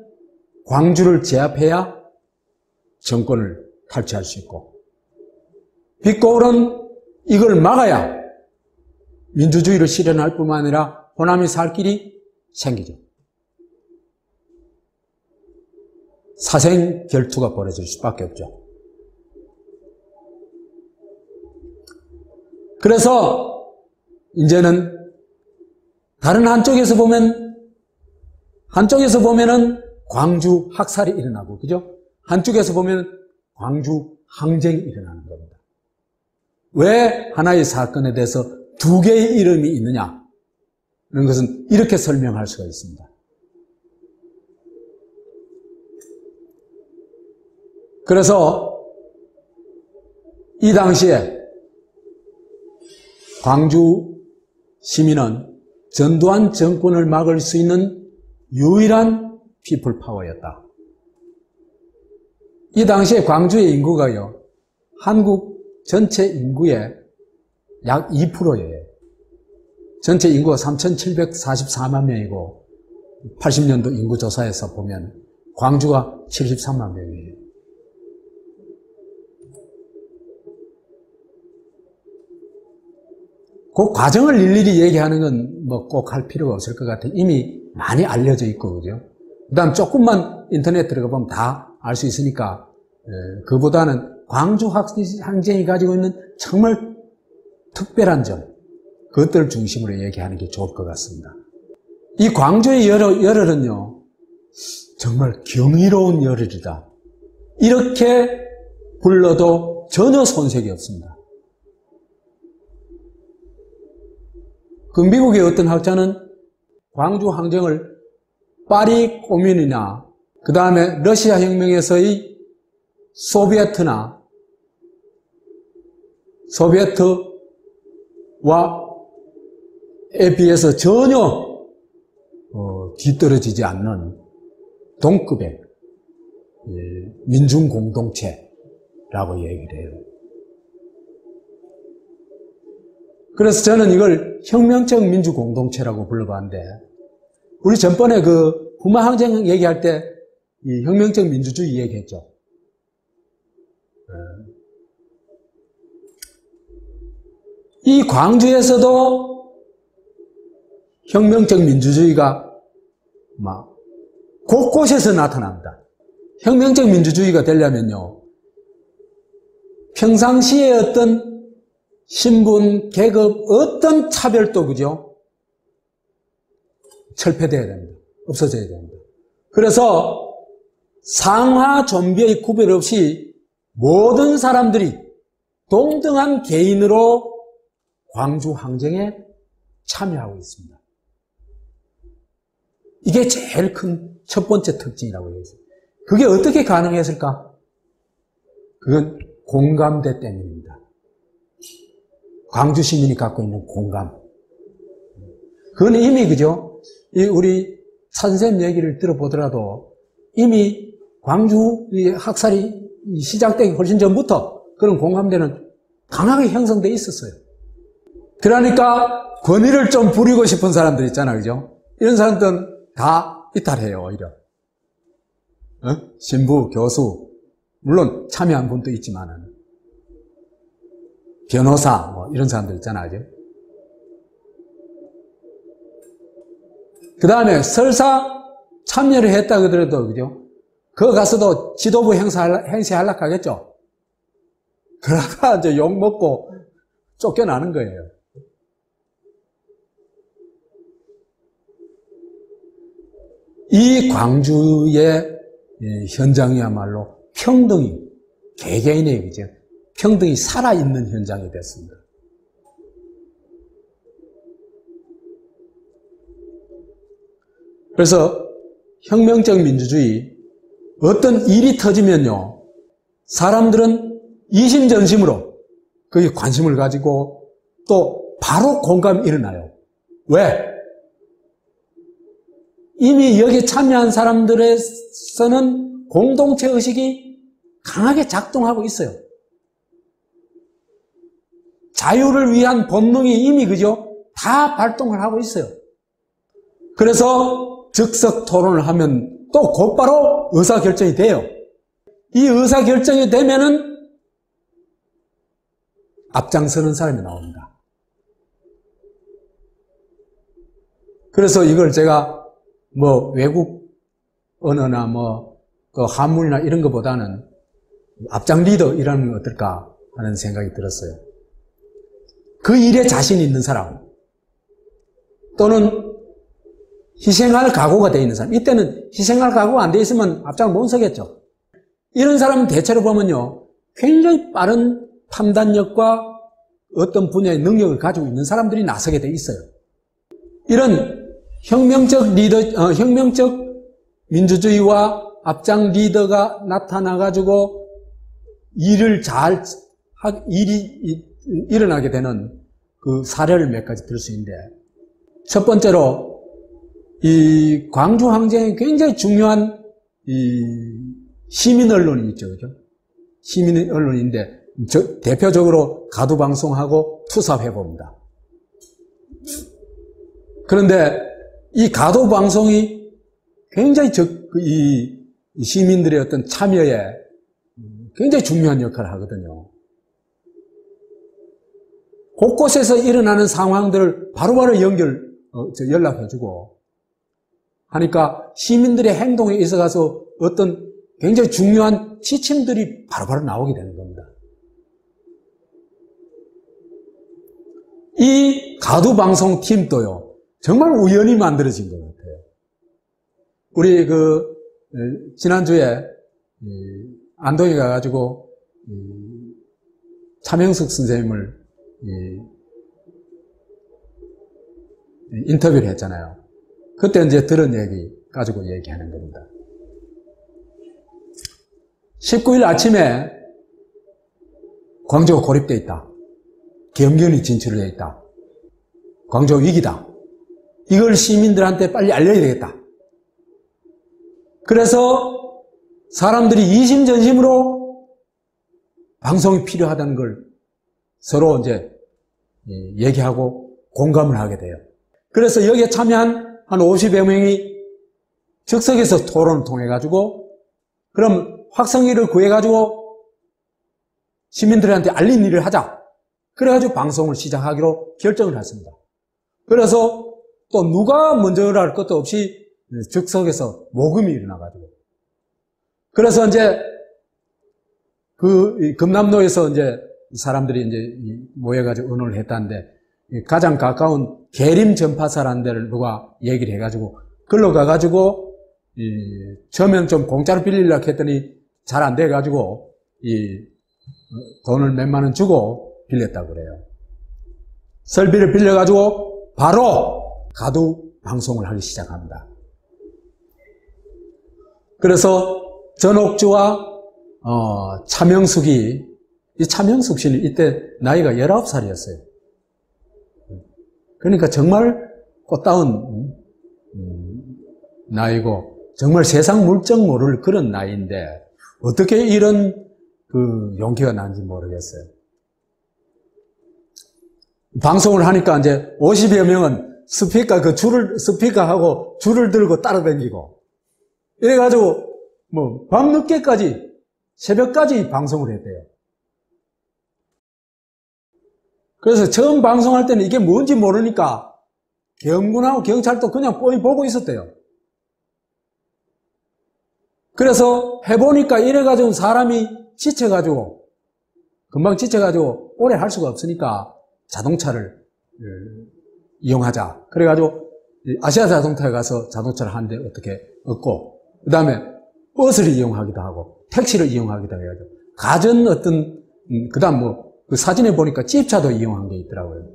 광주를 제압해야 정권을 탈취할 수 있고, 빛고울은 이걸 막아야 민주주의를 실현할 뿐만 아니라 호남이 살 길이 생기죠. 사생 결투가 벌어질 수밖에 없죠. 그래서 이제는 다른 한쪽에서 보면은 광주 학살이 일어나고, 그죠? 한쪽에서 보면 광주 항쟁이 일어나는 겁니다. 왜 하나의 사건에 대해서 두 개의 이름이 있느냐? 이런 것은 이렇게 설명할 수가 있습니다. 그래서 이 당시에 광주 시민은 전두환 정권을 막을 수 있는 유일한 피플 파워였다. 이 당시에 광주의 인구가요, 한국 전체 인구의 약 2%예요. 전체 인구가 3,744만 명이고 80년도 인구조사에서 보면 광주가 73만 명이에요. 그 과정을 일일이 얘기하는 건 뭐 꼭 할 필요가 없을 것 같아요. 이미 많이 알려져 있고, 그죠? 그 다음 조금만 인터넷 들어가 보면 다 알 수 있으니까, 그보다는 광주 항쟁이 가지고 있는 정말 특별한 점, 그것들을 중심으로 얘기하는 게 좋을 것 같습니다. 이 광주의 열흘은요, 정말 경이로운 열흘이다. 이렇게 불러도 전혀 손색이 없습니다. 그 미국의 어떤 학자는 광주 항쟁을 파리 꼬뮌이나 그 다음에 러시아 혁명에서의 소비에트에 비해서 전혀 뒤떨어지지 않는 동급의 민중 공동체라고 얘기를 해요. 그래서 저는 이걸 혁명적 민주 공동체라고 불러봤는데, 우리 전번에 그 부마 항쟁 얘기할 때 이 혁명적 민주주의 얘기했죠. 이 광주에서도 혁명적 민주주의가 막 곳곳에서 나타납니다. 혁명적 민주주의가 되려면요, 평상시에 어떤 신분, 계급, 어떤 차별도, 그죠? 철폐돼야 됩니다. 없어져야 됩니다. 그래서 상하 존비의 구별 없이 모든 사람들이 동등한 개인으로 광주 항쟁에 참여하고 있습니다. 이게 제일 큰 첫 번째 특징이라고 해요. 그게 어떻게 가능했을까? 그건 공감대 때문입니다. 광주 시민이 갖고 있는 공감. 그건 이미, 그죠? 우리 선생님 얘기를 들어보더라도 이미 광주 학살이 시작되기 훨씬 전부터 그런 공감대는 강하게 형성되어 있었어요. 그러니까 권위를 좀 부리고 싶은 사람들 있잖아요. 그죠? 이런 사람들은 다 이탈해요, 오히려. 신부, 교수, 물론 참여한 분도 있지만은, 변호사, 뭐, 이런 사람들 있잖아요. 그죠? 그 다음에 설사 참여를 했다 그러더라도, 그죠? 그거 가서도 지도부 행세 하려고 하겠죠? 그러다가 이제 욕먹고 쫓겨나는 거예요. 이 광주의 현장이야말로 평등이, 개개인의, 그죠? 평등이 살아있는 현장이 됐습니다. 그래서 혁명적 민주주의, 어떤 일이 터지면요, 사람들은 이심전심으로 거기에 관심을 가지고 또 바로 공감이 일어나요. 왜? 이미 여기에 참여한 사람들에서는 공동체 의식이 강하게 작동하고 있어요. 자유를 위한 본능이 이미, 그죠? 다 발동을 하고 있어요. 그래서 즉석 토론을 하면 또 곧바로 의사결정이 돼요. 이 의사결정이 되면은 앞장서는 사람이 나옵니다. 그래서 이걸 제가 뭐 외국 언어나 뭐 그 한문이나 이런 것보다는 앞장 리더 이라는 건 어떨까 하는 생각이 들었어요. 그 일에 자신 있는 사람 또는 희생할 각오가 되어 있는 사람. 이때는 희생할 각오가 안 되어 있으면 앞장 못 서겠죠. 이런 사람은 대체로 보면요, 굉장히 빠른 판단력과 어떤 분야의 능력을 가지고 있는 사람들이 나서게 돼 있어요. 이런 혁명적 민주주의와 앞장 리더가 나타나가지고 일이 일어나게 되는 그 사례를 몇 가지 들 수 있는데, 첫 번째로 이 광주 항쟁에 굉장히 중요한 이 시민 언론이 있죠, 그죠? 시민 언론인데 대표적으로 가두방송하고 투사회보입니다. 그런데 이 가두방송이 굉장히 이 시민들의 어떤 참여에 굉장히 중요한 역할을 하거든요. 곳곳에서 일어나는 상황들을 바로바로 연락해주고 하니까 시민들의 행동에 있어서 어떤 굉장히 중요한 지침들이 바로바로 나오게 되는 겁니다. 이 가두방송 팀도요, 정말 우연히 만들어진 것 같아요. 우리 지난주에 안동에 가가지고 차명석 선생님을 인터뷰를 했잖아요. 그때 이제 들은 얘기 가지고 얘기하는 겁니다. 19일 아침에 광주가 고립되어 있다. 경견이 진출되어 있다. 광주가 위기다. 이걸 시민들한테 빨리 알려야 되겠다. 그래서 사람들이 이심전심으로 방송이 필요하다는 걸 서로 이제 얘기하고 공감을 하게 돼요. 그래서 여기에 참여한 한 50여 명이 즉석에서 토론을 통해 가지고 그럼 확성기를 구해 가지고 시민들한테 알린 일을 하자. 그래 가지고 방송을 시작하기로 결정을 했습니다. 그래서 또 누가 먼저 할 것도 없이 즉석에서 모금이 일어나 가지고 그래서 이제 금남로에서 이제 사람들이 이제 모여가지고 의논을 했다는데 가장 가까운 계림 전파사라는 데를 누가 얘기를 해가지고 글로 가가지고 처음엔 좀 공짜로 빌리려고 했더니 잘 안 돼가지고 돈을 몇만 원 주고 빌렸다고 그래요. 설비를 빌려가지고 바로 가두 방송을 하기 시작합니다. 그래서 전옥주와 차명숙이, 이 차명숙 씨는 이때 나이가 19살이었어요. 그러니까 정말 꽃다운 나이고 정말 세상 물정 모를 그런 나이인데 어떻게 이런 그 용기가 난지 모르겠어요. 방송을 하니까 이제 50여 명은 스피커하고 줄을 들고 따라다니고 이래가지고 뭐 밤늦게까지 새벽까지 방송을 했대요. 그래서 처음 방송할 때는 이게 뭔지 모르니까 경군하고 경찰도 그냥 뻔히 보고 있었대요. 그래서 해보니까 이래가지고 사람이 지쳐가지고 금방 지쳐가지고 오래 할 수가 없으니까 자동차를 이용하자. 그래가지고 아시아 자동차에 가서 자동차를 한 대 어떻게 얻고 그 다음에 버스를 이용하기도 하고 택시를 이용하기도 해가지고 가전 어떤 그 다음 뭐 그 사진에 보니까 집차도 이용한 게 있더라고요.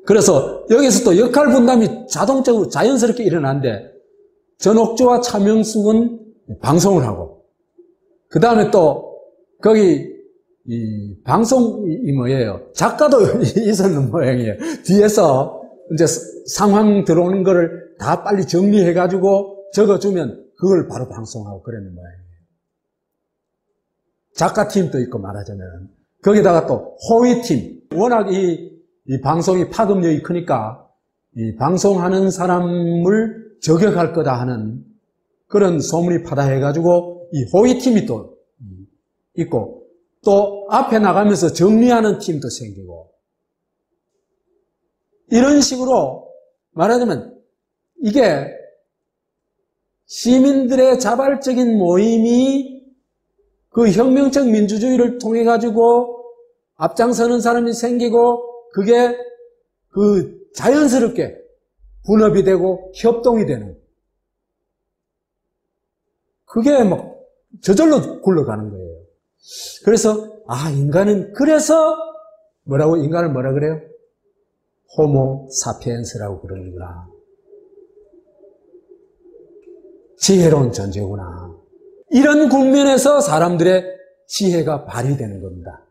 그래서 여기서 또 역할 분담이 자동적으로 자연스럽게 일어나는데 전옥주와 차명숙은 방송을 하고 그 다음에 또 거기 이 방송이 뭐예요? 작가도 있었는 모양이에요. 뒤에서 이제 상황 들어오는 거를 다 빨리 정리해가지고 적어주면 그걸 바로 방송하고 그랬는 모양이에요. 작가팀도 있고 말하자면 거기다가 또 호위팀. 워낙 이 방송이 파급력이 크니까 이 방송하는 사람을 저격할 거다 하는 그런 소문이 파다해가지고 이 호위팀이 또 있고 또 앞에 나가면서 정리하는 팀도 생기고 이런 식으로 말하자면 이게 시민들의 자발적인 모임이 그 혁명적 민주주의를 통해 가지고 앞장서는 사람이 생기고 그게 그 자연스럽게 분업이 되고 협동이 되는 그게 막 저절로 굴러가는 거예요. 그래서 인간은 그래서 인간을 뭐라 그래요? 호모 사피엔스라고 그러는구나. 지혜로운 존재구나. 이런 국면에서 사람들의 지혜가 발휘되는 겁니다.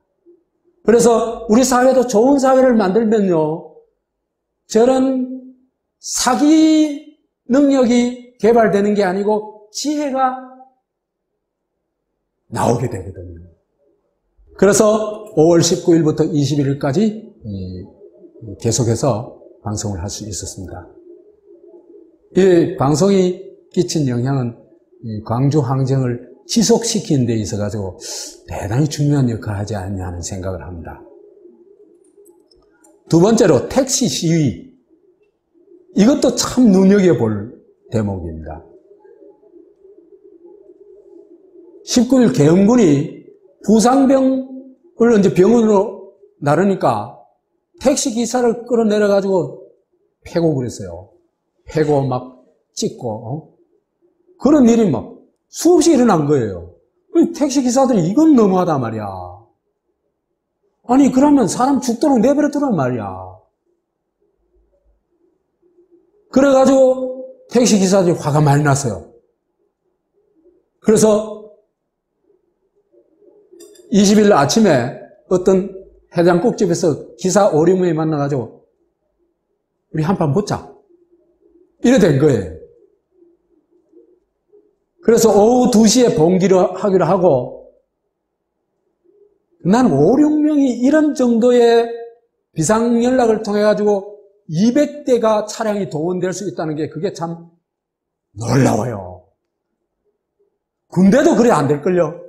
그래서 우리 사회도 좋은 사회를 만들면요, 저런 사기 능력이 개발되는 게 아니고 지혜가 나오게 되거든요. 그래서 5월 19일부터 21일까지 계속해서 방송을 할 수 있었습니다. 이 방송이 끼친 영향은 광주 항쟁을 지속시키는 데 있어가지고 대단히 중요한 역할을 하지 않냐 하는 생각을 합니다. 두 번째로 택시 시위. 이것도 참 눈여겨볼 대목입니다. 19일 계엄군이 부상병을 이제 병원으로 나르니까 택시 기사를 끌어내려가지고 패고 그랬어요. 패고 막 찍고, 그런 일이 막 수없이 일어난 거예요. 택시 기사들이 이건 너무하다 말이야. 아니, 그러면 사람 죽도록 내버려 두란 말이야. 그래가지고 택시 기사들이 화가 많이 났어요. 그래서 20일 아침에 어떤 해장국집에서 기사 오리무에 만나가지고 우리 한판 붙자. 이래 된 거예요. 그래서 오후 2시에 봉기를 하기로 하고 난 5, 6명이 이런 정도의 비상연락을 통해 가지고 200대가 차량이 동원될 수 있다는 게 그게 참 놀라워요. 군대도 그래 안 될걸요.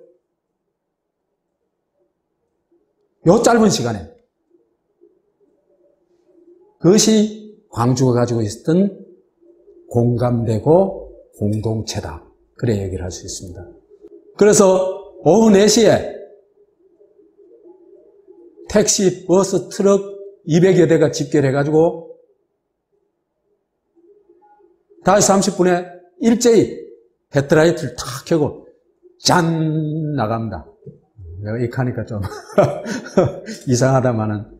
요 짧은 시간에. 그것이 광주가 가지고 있었던 공감되고 공동체다. 그래 얘기를 할 수 있습니다. 그래서 오후 4시에 택시, 버스, 트럭 200여 대가 집결해가지고 5시 30분에 일제히 헤드라이트를 탁 켜고 짠! 나갑니다. 내가 익하니까 좀 이상하다마는.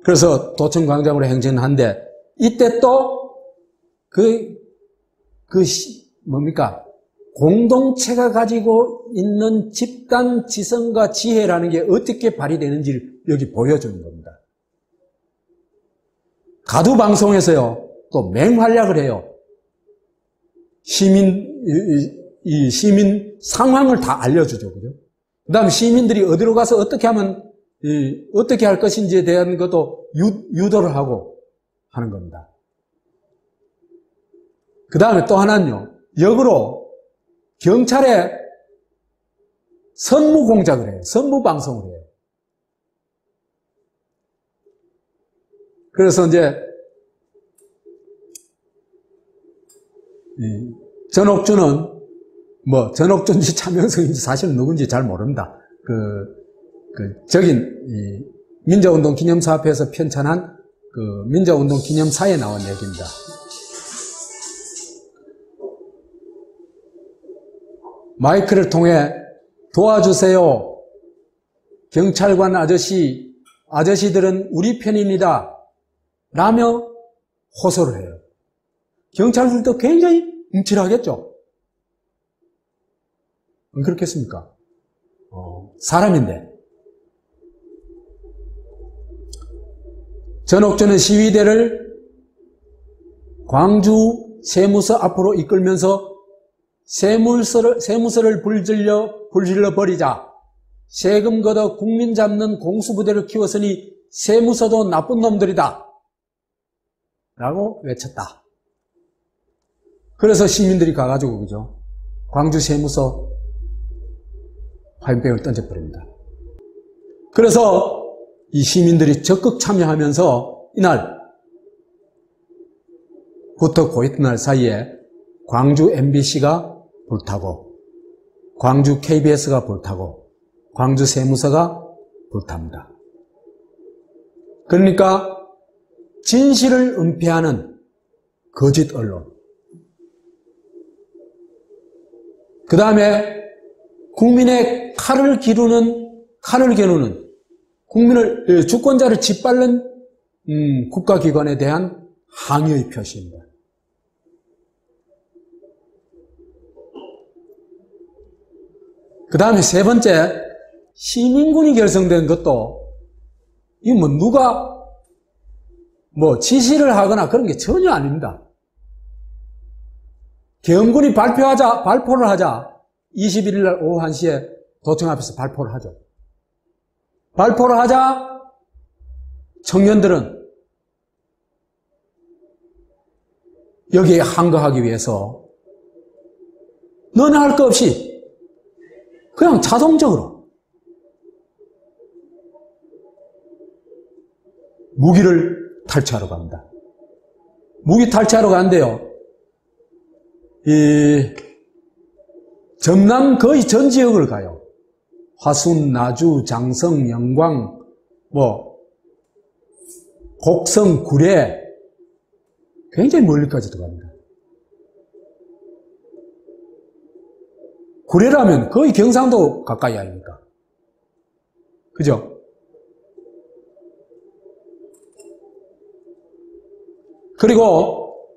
그래서 도청 광장으로 행진한데, 이때 또 뭡니까? 공동체가 가지고 있는 집단 지성과 지혜라는 게 어떻게 발휘되는지를 여기 보여주는 겁니다. 가두방송에서요, 또 맹활약을 해요. 시민 상황을 다 알려주죠. 그죠? 그 다음에 시민들이 어디로 가서 어떻게 하면, 어떻게 할 것인지에 대한 것도 유도를 하고 하는 겁니다. 그 다음에 또 하나는요, 역으로 경찰에 선무 공작을 해요. 선무 방송을 해요. 그래서 이제 전옥주는 전옥주인지 차명석인지 사실은 누군지 잘 모릅니다. 민주운동 기념사 앞에서 편찬한 민주운동 기념사에 나온 얘기입니다. 마이크를 통해 도와주세요. 경찰관 아저씨들은 우리 편입니다. 라며 호소를 해요. 경찰들도 굉장히 움찔하겠죠? 안 그렇겠습니까? 사람인데. 전옥주는 시위대를 광주 세무서 앞으로 이끌면서 세무서를 불질러 버리자. 세금 걷어 국민 잡는 공수부대를 키웠으니 세무서도 나쁜 놈들이다. 라고 외쳤다. 그래서 시민들이 가가지고, 그죠? 광주 세무서 화염병을 던져버립니다. 그래서 이 시민들이 적극 참여하면서 이날부터 그 이튿날 사이에 광주 MBC가 불타고, 광주 KBS가 불타고, 광주 세무서가 불탑니다. 그러니까 진실을 은폐하는 거짓 언론. 그 다음에 국민의 칼을 겨누는 국민을, 주권자를 짓밟는 국가기관에 대한 항의의 표시입니다. 그 다음에 세 번째, 시민군이 결성된 것도, 누가 지시를 하거나 그런 게 전혀 아닙니다. 계엄군이 발포를 하자, 21일 날 오후 1시에 도청 앞에서 발포를 하죠. 발포를 하자, 청년들은 여기에 항거하기 위해서 너나 할 거 없이 그냥 자동적으로 무기를 탈취하러 갑니다. 무기 탈취하러 가는데요. 전남 거의 전 지역을 가요. 화순, 나주, 장성, 영광, 곡성, 구례, 굉장히 멀리까지도 갑니다. 구례라면 거의 경상도 가까이 아닙니까? 그죠? 그리고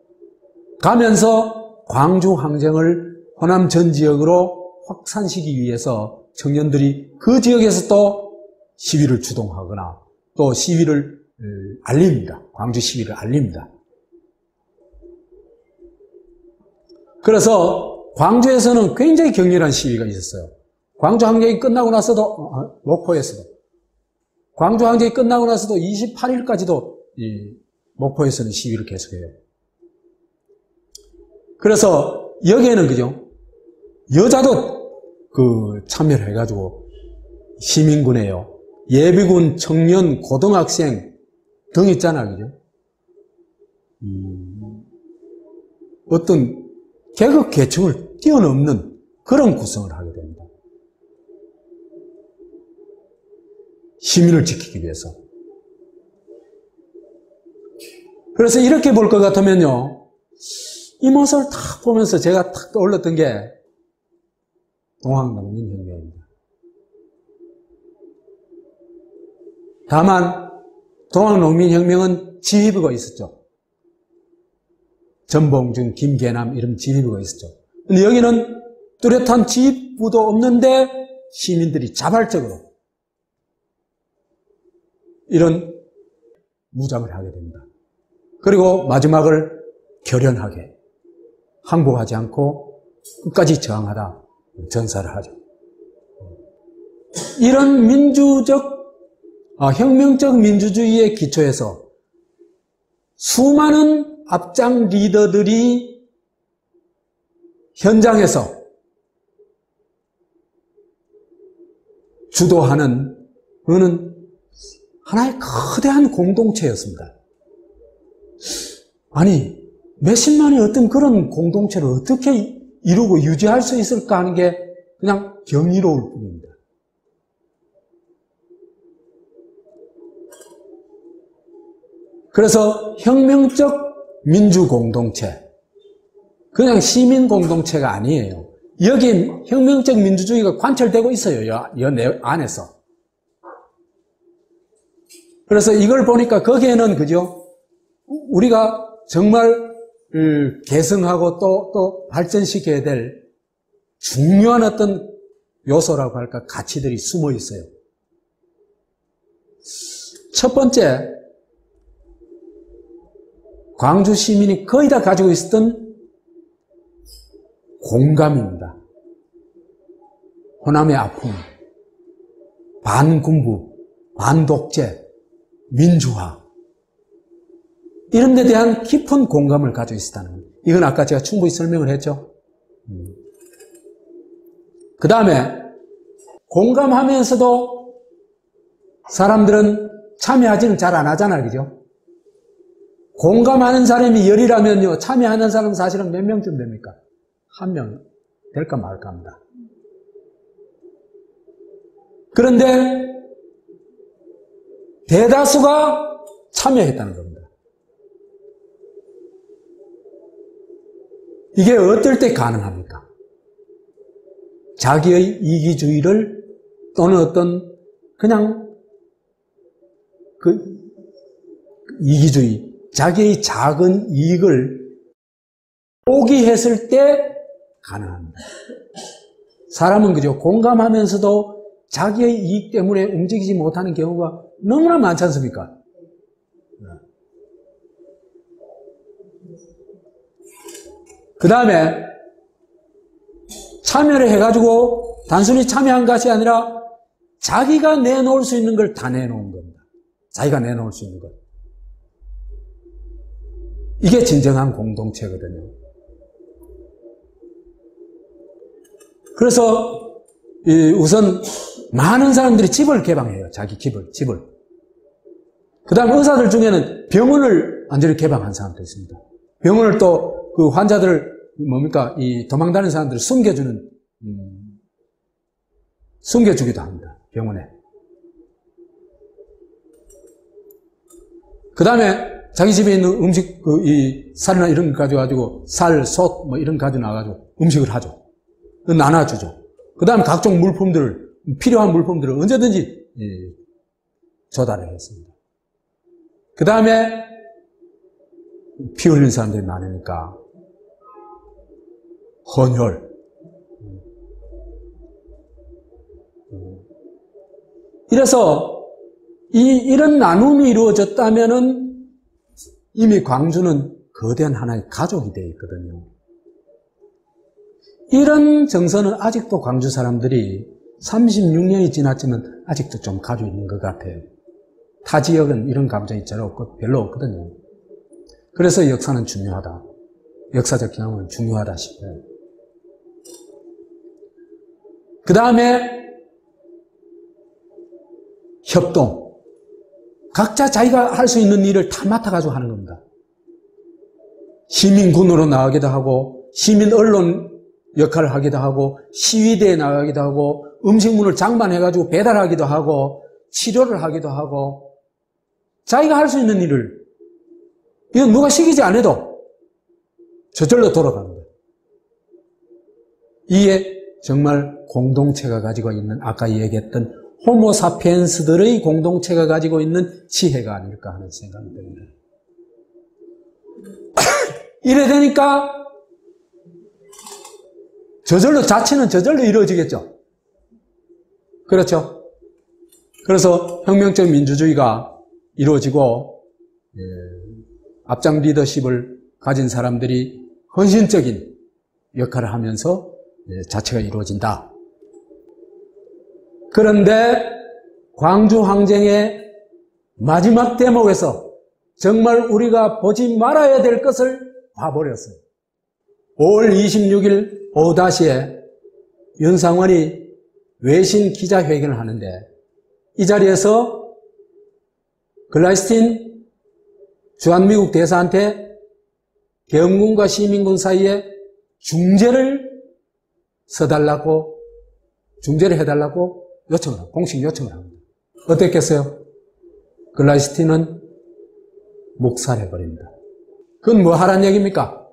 가면서 광주 항쟁을 호남 전 지역으로 확산시키기 위해서 청년들이 그 지역에서 또 시위를 주동하거나 또 시위를 알립니다. 광주 시위를 알립니다. 그래서 광주에서는 굉장히 격렬한 시위가 있었어요. 광주 항쟁이 끝나고 나서도, 목포에서도. 광주 항쟁이 끝나고 나서도 28일까지도 목포에서는 시위를 계속해요. 그래서 여기에는, 그죠? 여자도 참여를 해가지고 시민군에요. 예비군, 청년, 고등학생 등 있잖아요. 그죠? 어떤 계급 계층을 뛰어넘는 그런 구성을 하게 됩니다. 시민을 지키기 위해서. 그래서 이렇게 볼 것 같으면요, 이 모습을 딱 보면서 제가 딱 떠올렸던 게, 동학농민혁명입니다. 다만 동학농민혁명은 지휘부가 있었죠. 전봉준, 김계남 이런 지휘부가 있었죠. 근데 여기는 뚜렷한 지휘부도 없는데 시민들이 자발적으로 이런 무장을 하게 됩니다. 그리고 마지막을 결연하게 항복하지 않고 끝까지 저항하다 전사를 하죠. 이런 혁명적 민주주의의 기초에서 수많은 앞장 리더들이 현장에서 주도하는 그거는 하나의 거대한 공동체였습니다. 아니, 몇십만의 어떤 그런 공동체를 어떻게 이루고 유지할 수 있을까 하는 게 그냥 경이로울 뿐입니다. 그래서 혁명적 민주공동체, 그냥 시민공동체가 아니에요. 여기 혁명적 민주주의가 관철되고 있어요. 이 안에서. 그래서 이걸 보니까 거기에는 그죠? 우리가 정말 개성하고 또 발전시켜야 될 중요한 어떤 요소라고 할까 가치들이 숨어 있어요. 첫 번째, 광주 시민이 거의 다 가지고 있었던 공감입니다. 호남의 아픔, 반군부, 반독재, 민주화 이런 데 대한 깊은 공감을 가지고 있었다는 겁니다. 이건 아까 제가 충분히 설명을 했죠. 그 다음에 공감하면서도 사람들은 참여하지는 잘 안 하잖아요. 그죠? 공감하는 사람이 10이라면요. 참여하는 사람은 사실은 몇 명쯤 됩니까? 1명 될까 말까 합니다. 그런데 대다수가 참여했다는 겁니다. 이게 어떨 때 가능합니까? 자기의 이기주의를 또는 어떤 그냥 그 이기주의, 자기의 작은 이익을 포기했을 때 가능합니다. 사람은 그죠? 공감하면서도 자기의 이익 때문에 움직이지 못하는 경우가 너무나 많지 않습니까? 그 다음에 참여를 해가지고 단순히 참여한 것이 아니라 자기가 내놓을 수 있는 걸 다 내놓은 겁니다. 자기가 내놓을 수 있는 것. 이게 진정한 공동체거든요. 그래서 우선 많은 사람들이 집을 개방해요. 자기 집을. 그 다음 의사들 중에는 병원을 완전히 개방한 사람도 있습니다. 병원을 또 그 환자들을 도망다니는 사람들을 숨겨주기도 합니다. 병원에. 그 다음에 자기 집에 있는 음식, 살이나 이런 거 가져가지고, 살, 솥, 이런 거 가지고 나가지고 음식을 하죠. 나눠주죠. 그 다음에 각종 물품들을, 필요한 물품들을 언제든지 조달을 했습니다. 그 다음에 피 흘리는 사람들이 많으니까, 헌혈. 이래서 이런 나눔이 이루어졌다면은 이미 광주는 거대한 하나의 가족이 되어 있거든요. 이런 정서는 아직도 광주 사람들이 36년이 지났지만 아직도 좀 가지고 있는 것 같아요. 타 지역은 이런 감정이 별로 없거든요. 그래서 역사는 중요하다. 역사적 경험은 중요하다 싶어요. 그 다음에 협동. 각자 자기가 할 수 있는 일을 다 맡아가지고 하는 겁니다. 시민군으로 나가기도 하고, 시민 언론 역할을 하기도 하고, 시위대에 나가기도 하고, 음식물을 장만해가지고 배달하기도 하고, 치료를 하기도 하고, 자기가 할 수 있는 일을, 이건 누가 시키지 않아도 저절로 돌아갑니다. 이게 정말 공동체가 가지고 있는 아까 얘기했던 호모사피엔스들의 공동체가 가지고 있는 지혜가 아닐까 하는 생각이 듭니다. 이래 되니까 자체는 저절로 이루어지겠죠. 그렇죠. 그래서 혁명적 민주주의가 이루어지고 앞장 리더십을 가진 사람들이 헌신적인 역할을 하면서 자체가 이루어진다. 그런데 광주 항쟁의 마지막 대목에서 정말 우리가 보지 말아야 될 것을 봐버렸어요. 5월 26일 오후 5시에 윤상원이 외신 기자회견을 하는데 이 자리에서 글라이스틴 주한미국 대사한테 계엄군과 시민군 사이에 중재를 해달라고 공식 요청을 합니다. 어땠겠어요? 글라이스틴은 묵살해버립니다. 그건 뭐 하란 얘기입니까?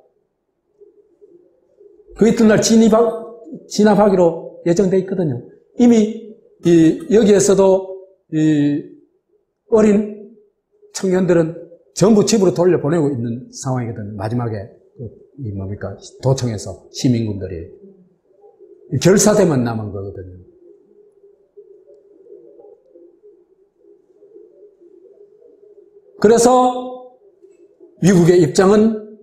그 이튿날 진압하기로 예정되어 있거든요. 이미 여기에서도 어린 청년들은 전부 집으로 돌려보내고 있는 상황이거든요. 마지막에 도청에서 시민군들이 결사대만 남은 거거든요. 그래서 미국의 입장은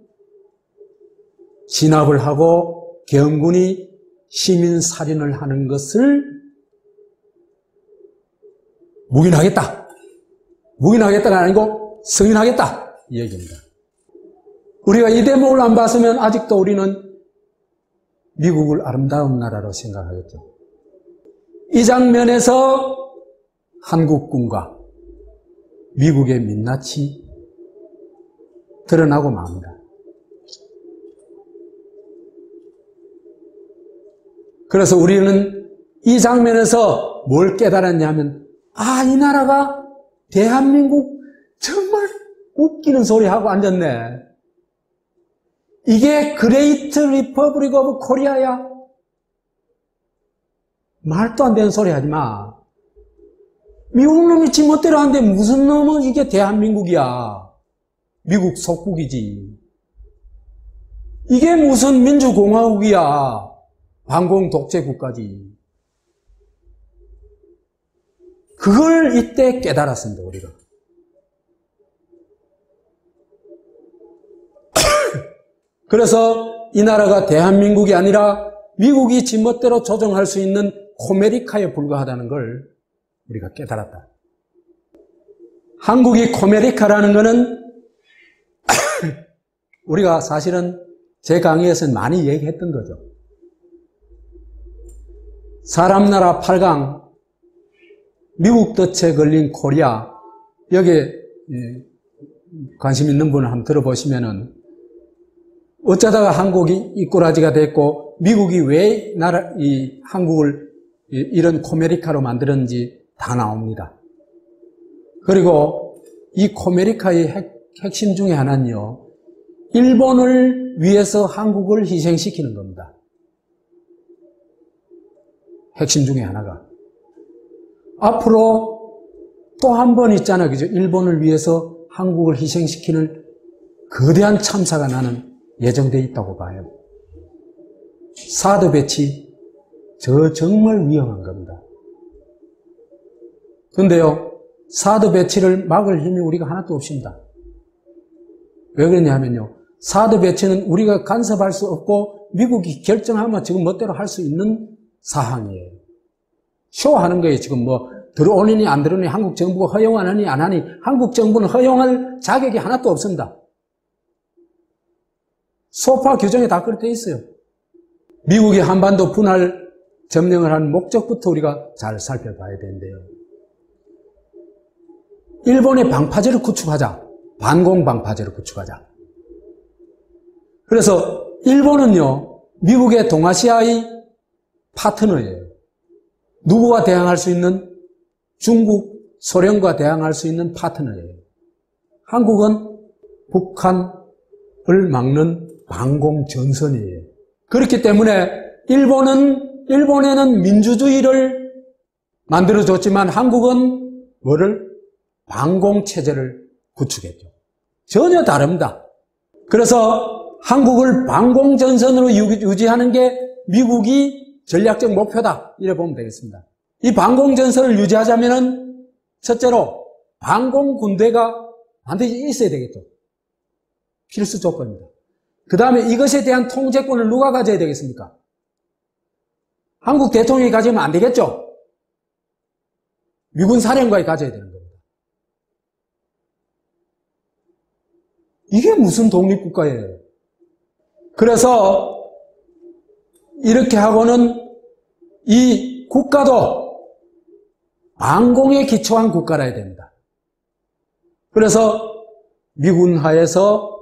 진압을 하고 계엄군이 시민 살인을 하는 것을 묵인하겠다. 묵인하겠다가 아니고 승인하겠다. 이 얘기입니다. 우리가 이 대목을 안 봤으면 아직도 우리는 미국을 아름다운 나라로 생각하겠죠. 이 장면에서 한국군과 미국의 민낯이 드러나고 맙니다. 그래서 우리는 이 장면에서 뭘 깨달았냐면, 이 나라가 대한민국 정말 웃기는 소리 하고 앉았네. 이게 그레이트 리퍼블릭 오브 코리아야? 말도 안 되는 소리 하지 마. 미국 놈이 지 멋대로 하는데 무슨 놈은 이게 대한민국이야. 미국 속국이지. 이게 무슨 민주공화국이야. 반공 독재 국가지. 그걸 이때 깨달았습니다, 우리가. 그래서 이 나라가 대한민국이 아니라 미국이 지멋대로 조정할 수 있는 코메리카에 불과하다는 걸 우리가 깨달았다. 한국이 코메리카라는 것은 우리가 사실은 제 강의에서는 많이 얘기했던 거죠. 사람 나라 8강, 미국 덫에 걸린 코리아, 여기에 관심 있는 분을 한번 들어보시면은 어쩌다가 한국이 이꼬라지가 됐고 미국이 왜 한국을 이런 코메리카로 만들었는지 다 나옵니다. 그리고 이 코메리카의 핵심 중에 하나는요, 일본을 위해서 한국을 희생시키는 겁니다. 핵심 중에 하나가. 앞으로 또 한 번 있잖아요. 그죠? 일본을 위해서 한국을 희생시키는 거대한 참사가 나는 예정되어 있다고 봐요. 사드 배치, 정말 위험한 겁니다. 그런데요, 사드 배치를 막을 힘이 우리가 하나도 없습니다. 왜 그러냐면요, 사드 배치는 우리가 간섭할 수 없고 미국이 결정하면 지금 멋대로 할 수 있는 사항이에요. 쇼하는 거예요. 지금 들어오느니 안 들어오느니 한국 정부가 허용하느니 안 하니 한국 정부는 허용할 자격이 하나도 없습니다. 소파 규정에 다 그렇게 돼 있어요. 미국이 한반도 분할 점령을 한 목적부터 우리가 잘 살펴봐야 되는데요. 일본의 방파제를 구축하자. 반공 방파제를 구축하자. 그래서 일본은요, 미국의 동아시아의 파트너예요. 누구와 대항할 수 있는, 중국, 소련과 대항할 수 있는 파트너예요. 한국은 북한을 막는 반공 전선이에요. 그렇기 때문에 일본은 일본에는 민주주의를 만들어줬지만 한국은 뭐를? 반공체제를 구축했죠. 전혀 다릅니다. 그래서 한국을 반공전선으로 유지하는 게 미국이 전략적 목표다. 이래 보면 되겠습니다. 이 반공전선을 유지하자면은 첫째로 반공군대가 반드시 있어야 되겠죠. 필수 조건입니다. 그 다음에 이것에 대한 통제권을 누가 가져야 되겠습니까? 한국 대통령이 가지면 안 되겠죠? 미군 사령관이 가져야 되는 겁니다. 이게 무슨 독립국가예요? 그래서 이렇게 하고는 이 국가도 반공에 기초한 국가라야 됩니다. 그래서 미군 하에서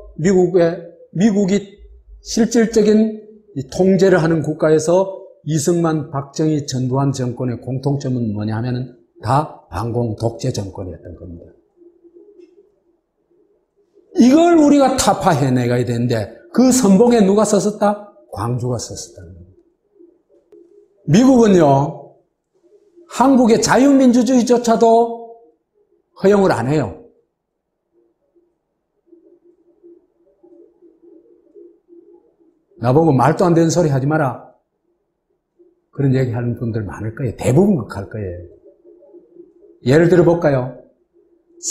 미국이 실질적인 통제를 하는 국가에서 이승만, 박정희, 전두환 정권의 공통점은 뭐냐 하면은 다 반공 독재 정권이었던 겁니다. 이걸 우리가 타파해내가야 되는데 그 선봉에 누가 섰었다? 광주가 섰었다는 겁니다. 미국은요, 한국의 자유민주주의조차도 허용을 안 해요. 나보고 말도 안 되는 소리 하지 마라. 그런 얘기 하는 분들 많을 거예요. 대부분 그럴 거예요. 예를 들어 볼까요?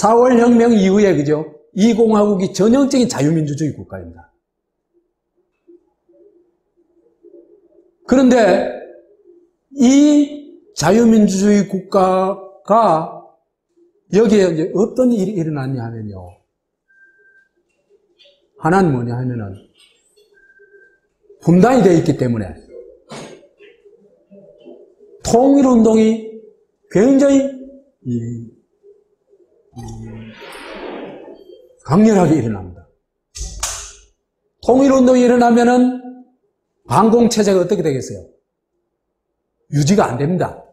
4월 혁명 이후에, 그죠? 이 공화국이 전형적인 자유민주주의 국가입니다. 그런데 이 자유민주주의 국가가 여기에 이제 어떤 일이 일어났냐 하면요. 하나는 뭐냐 하면은 분단이 되어 있기 때문에 통일운동이 굉장히 강렬하게 일어납니다. 통일운동이 일어나면은 반공체제가 어떻게 되겠어요? 유지가 안 됩니다.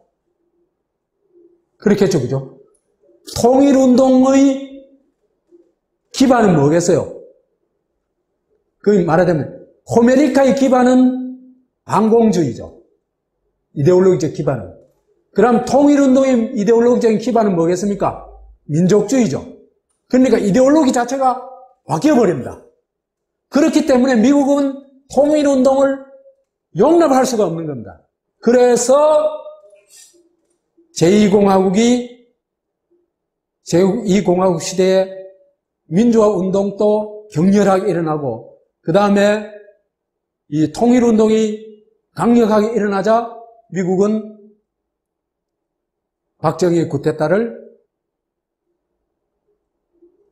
그렇겠죠, 그죠? 통일운동의 기반은 뭐겠어요? 그 말하자면 코메리카의 기반은 반공주의죠. 이데올로기적 기반은. 그럼 통일운동의 이데올로기적인 기반은 뭐겠습니까? 민족주의죠. 그러니까 이데올로기 자체가 바뀌어버립니다. 그렇기 때문에 미국은 통일운동을 용납할 수가 없는 겁니다. 그래서 제2공화국 시대에 민주화 운동도 격렬하게 일어나고 그 다음에 이 통일운동이 강력하게 일어나자 미국은 박정희의 쿠데타를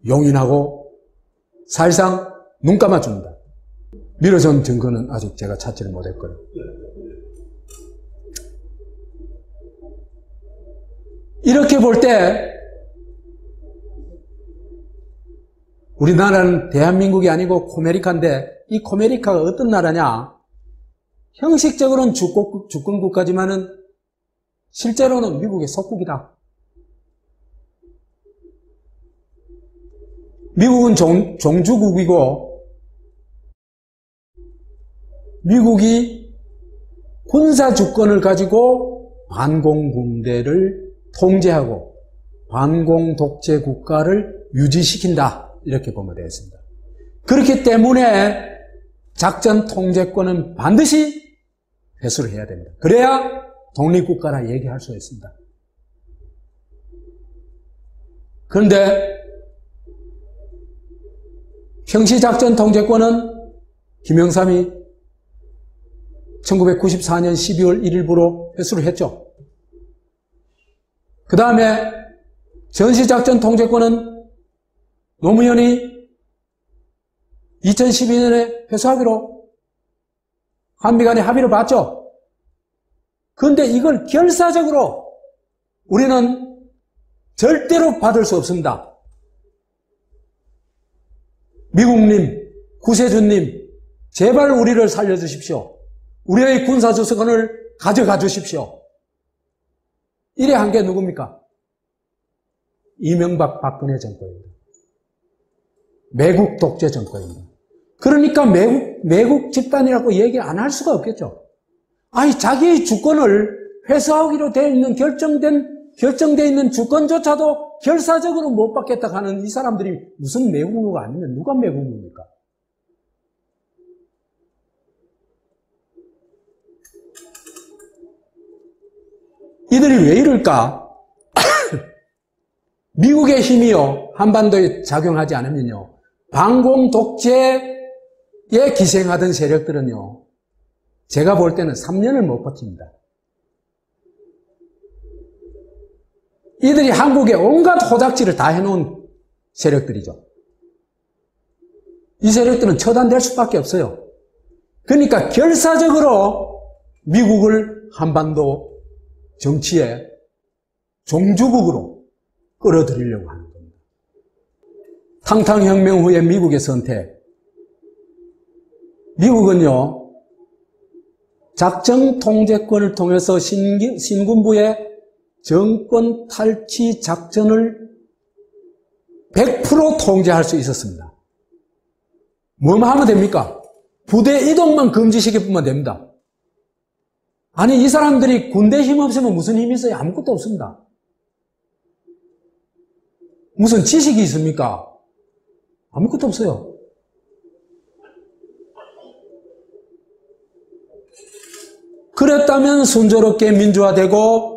용인하고 사실상 눈 감아줍니다. 밀어준 증거는 아직 제가 찾지를 못했고요. 이렇게 볼 때 우리나라는 대한민국이 아니고 코메리카인데 이 코메리카가 어떤 나라냐? 형식적으로는 주권국가지만은 실제로는 미국의 속국이다. 미국은 종주국이고 미국이 군사주권을 가지고 반공군대를 통제하고 반공독재 국가를 유지시킨다. 이렇게 보면 되겠습니다. 그렇기 때문에 작전 통제권은 반드시 회수를 해야 됩니다. 그래야 독립국가라 얘기할 수 있습니다. 그런데 평시작전 통제권은 김영삼이 1994년 12월 1일부로 회수를 했죠. 그 다음에 전시작전 통제권은 노무현이 2012년에 회수하기로 한미 간에 합의를 봤죠. 그런데 이걸 결사적으로 우리는 절대로 받을 수 없습니다. 미국님, 구세주님, 제발 우리를 살려주십시오. 우리의 군사주권을 가져가 주십시오. 이래 한 게 누굽니까? 이명박 박근혜 정권입니다. 매국 독재 정권입니다. 그러니까 매국 집단이라고 얘기 안 할 수가 없겠죠. 아니, 자기의 주권을 회수하기로 되어 있는 결정되어 있는 주권조차도 결사적으로 못 받겠다 하는 이 사람들이 무슨 매국노가 아니면 누가 매국노입니까? 이들이 왜 이럴까? 미국의 힘이요, 한반도에 작용하지 않으면요, 반공 독재에 기생하던 세력들은요, 제가 볼 때는 3년을 못 버팁니다. 이들이 한국에 온갖 호작지를 다 해놓은 세력들이죠. 이 세력들은 처단될 수밖에 없어요. 그러니까 결사적으로 미국을 한반도 정치에 종주국으로 끌어들이려고 하는 겁니다. 탕탕혁명 후에 미국의 선택. 미국은요, 작정 통제권을 통해서 신군부의 정권 탈취 작전을 100% 통제할 수 있었습니다. 뭐만 하면 됩니까? 부대 이동만 금지시키면 됩니다. 아니, 이 사람들이 군대 힘 없으면 무슨 힘이 있어요? 아무것도 없습니다. 무슨 지식이 있습니까? 아무것도 없어요. 그랬다면 순조롭게 민주화되고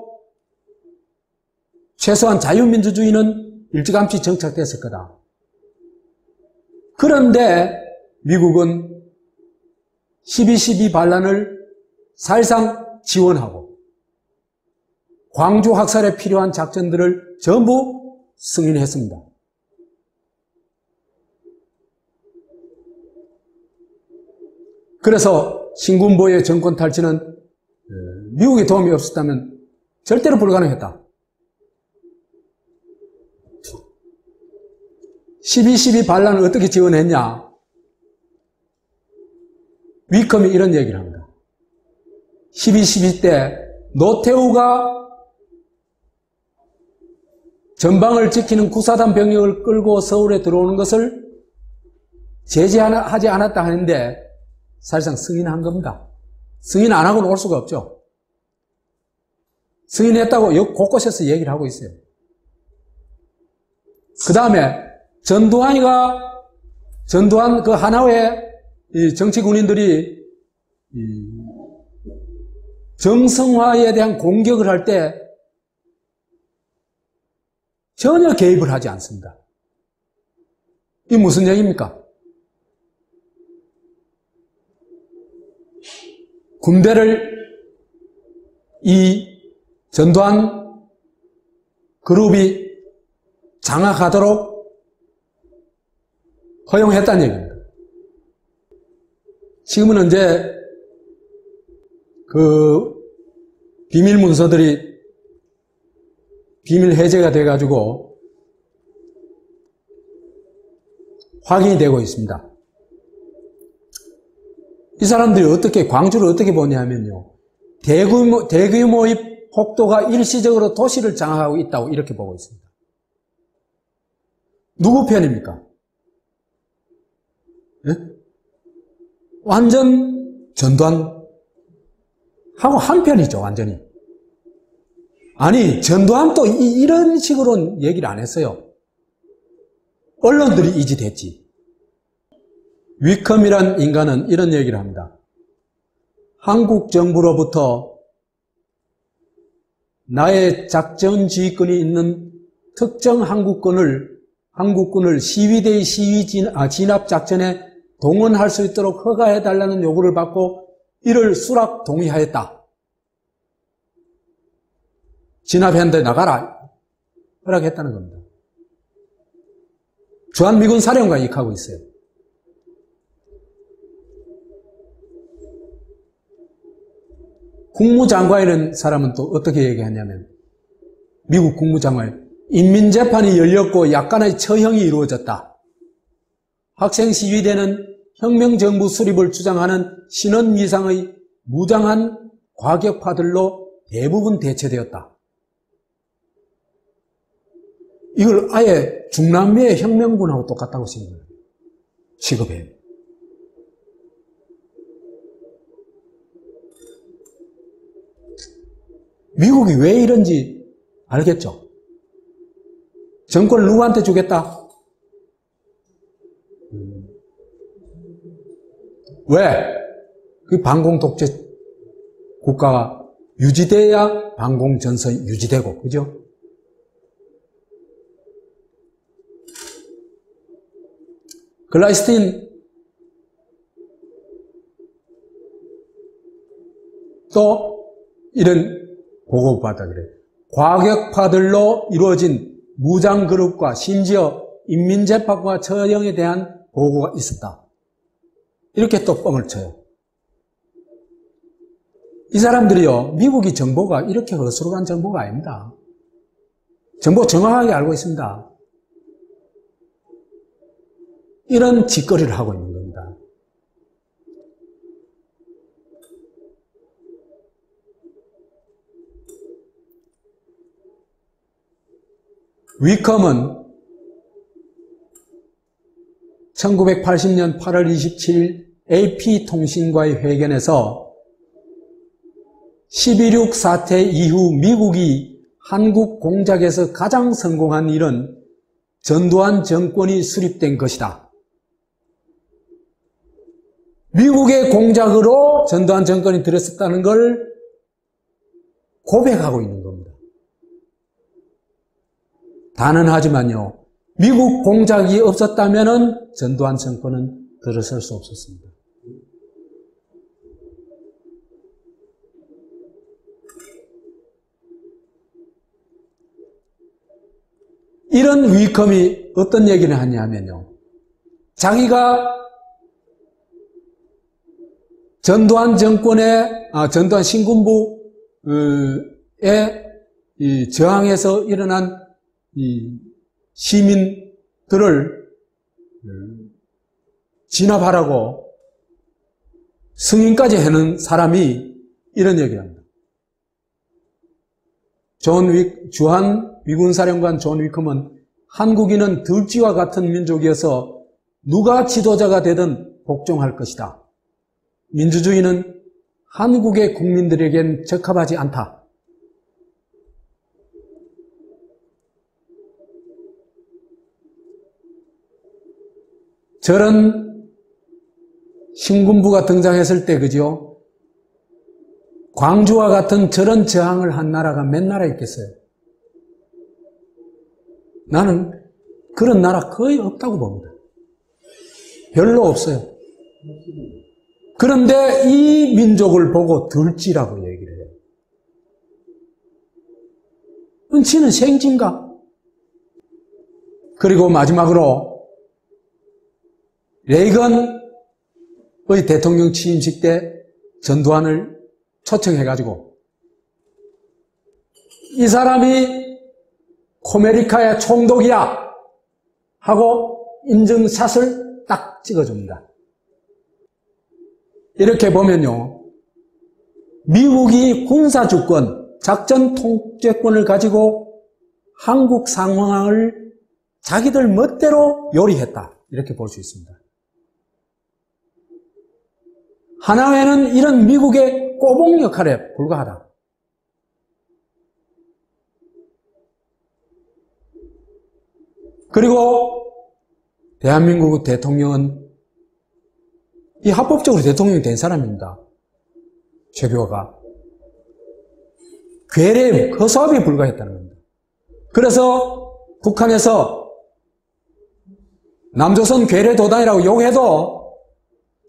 최소한 자유민주주의는 일찌감치 정착됐을 거다. 그런데 미국은 12.12 반란을 사실상 지원하고 광주 학살에 필요한 작전들을 전부 승인했습니다. 그래서 신군부의 정권 탈취는 미국의 도움이 없었다면 절대로 불가능했다. 12.12 반란을 어떻게 지원했냐? 위컴이 이런 얘기를 합니다. 12.12 때 노태우가 전방을 지키는 구사단 병력을 끌고 서울에 들어오는 것을 제재하지 않았다 하는데 사실상 승인한 겁니다. 승인 안 하고는 올 수가 없죠. 승인했다고 곳곳에서 얘기를 하고 있어요. 그 다음에 전두환 그 하나회 정치 군인들이 정성화에 대한 공격을 할 때 전혀 개입을 하지 않습니다. 이게 무슨 얘기입니까? 군대를 이 전두환 그룹이 장악하도록 허용했다는 얘기입니다. 지금은 이제 그 비밀 문서들이 비밀 해제가 돼가지고 확인이 되고 있습니다. 이 사람들이 광주를 어떻게 보냐면요. 대규모의 폭도가 일시적으로 도시를 장악하고 있다고 이렇게 보고 있습니다. 누구 편입니까? 네? 완전 전두환하고 한편이죠, 완전히. 아니, 전두환도 이런 식으로는 얘기를 안 했어요. 언론들이 이지됐지. 위컴이란 인간은 이런 얘기를 합니다. 한국 정부로부터 나의 작전 지휘권이 있는 특정 한국군을 시위대의 진압 작전에 동원할 수 있도록 허가해달라는 요구를 받고 이를 수락 동의하였다. 진압했는데 나가라. 허락했다는 겁니다. 주한미군 사령관이 이렇게 하고 있어요. 국무장관이라는 사람은 또 어떻게 얘기하냐면 미국 국무장관 인민재판이 열렸고 약간의 처형이 이루어졌다. 학생 시위대는 혁명정부 수립을 주장하는 신원미상의 무장한 과격파들로 대부분 대체되었다. 이걸 아예 중남미의 혁명군하고 똑같다고 취급해요. 미국이 왜 이런지 알겠죠? 정권을 누구한테 주겠다? 왜? 그 반공 독재 국가가 유지돼야 반공 전선이 유지되고, 그죠? 글라이스틴 또 이런 보고를 받아 그래요. 과격파들로 이루어진 무장그룹과 심지어 인민재판과 처형에 대한 보고가 있었다. 이렇게 또 뻥을 쳐요. 이 사람들이요, 미국이 정보가 이렇게 허술한 정보가 아닙니다. 정보 정확하게 알고 있습니다. 이런 짓거리를 하고 있는 겁니다. 위컴은 1980년 8월 27일 AP통신과의 회견에서 11.6 사태 이후 미국이 한국 공작에서 가장 성공한 일은 전두환 정권이 수립된 것이다. 미국의 공작으로 전두환 정권이 들었었다는 걸 고백하고 있는 겁니다. 단언하지만요, 미국 공작이 없었다면 전두환 정권은 들어설 수 없었습니다. 이런 위컴이 어떤 얘기를 하냐면요, 자기가 전두환 전두환 신군부에 저항해서 일어난 이 시민들을 진압하라고 승인까지 하는 사람이 이런 얘기를 합니다. 주한 미군사령관 존 위컴은 한국인은 들쥐와 같은 민족이어서 누가 지도자가 되든 복종할 것이다. 민주주의는 한국의 국민들에겐 적합하지 않다. 저런 신군부가 등장했을 때, 그죠? 광주와 같은 저런 저항을 한 나라가 몇 나라 있겠어요? 나는 그런 나라 거의 없다고 봅니다. 별로 없어요. 그런데 이 민족을 보고 들쥐라고 얘기를 해요. 지는 생쥐인가? 그리고 마지막으로 레이건의 대통령 취임식 때 전두환을 초청해가지고 이 사람이 코메리카의 총독이야 하고 인증샷을 딱 찍어줍니다. 이렇게 보면요, 미국이 군사주권, 작전 통제권을 가지고 한국 상황을 자기들 멋대로 요리했다, 이렇게 볼 수 있습니다. 하나회는 이런 미국의 꼬봉 역할에 불과하다. 그리고 대한민국 대통령은 이 합법적으로 대통령이 된 사람입니다. 최규호가. 괴뢰, 허수아비에 불과했다는 겁니다. 그래서 북한에서 남조선 괴뢰 도단이라고 욕해도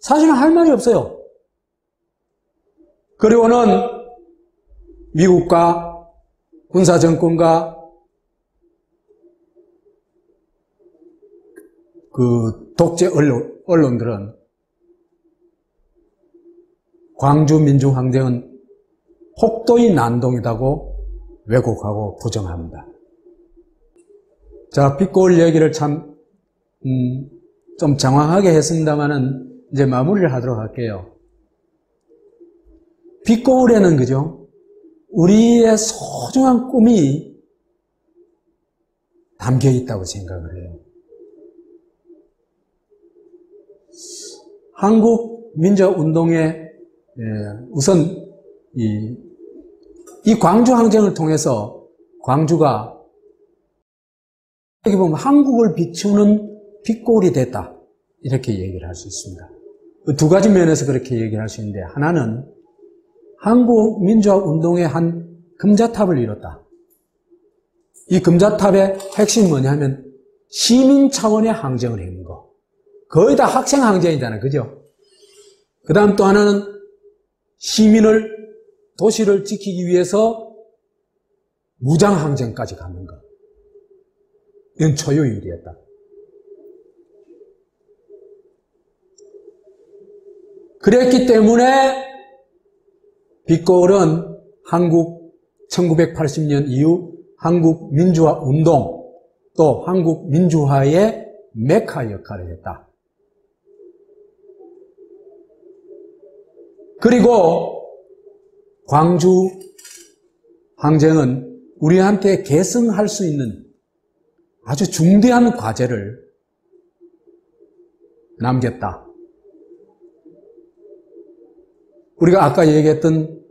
사실은 할 말이 없어요. 그리고는 미국과 군사정권과 그 독재 언론들은 광주 민중항쟁은 폭도의 난동이라고 왜곡하고 부정합니다. 자, 빛고울 얘기를 참 좀 장황하게 했습니다만은 이제 마무리를 하도록 할게요. 빛고울에는, 그죠, 우리의 소중한 꿈이 담겨 있다고 생각을 해요. 한국 민주운동의 우선 이 이 광주항쟁을 통해서 광주가 여기 보면 한국을 비추는 빛골이 됐다. 이렇게 얘기를 할 수 있습니다. 두 가지 면에서 그렇게 얘기를 할 수 있는데, 하나는 한국 민주화 운동의 한 금자탑을 이뤘다. 이 금자탑의 핵심이 뭐냐면 시민 차원의 항쟁을 했는 거. 거의 다 학생 항쟁이잖아요. 그죠? 그 다음 또 하나는 도시를 지키기 위해서 무장 항쟁까지 가는 것. 이건 초유의 일이었다. 그랬기 때문에 빛골은 한국 1980년 이후 한국 민주화 운동 또 한국 민주화의 메카 역할을 했다. 그리고 광주 항쟁은 우리한테 계승할 수 있는 아주 중대한 과제를 남겼다. 우리가 아까 얘기했던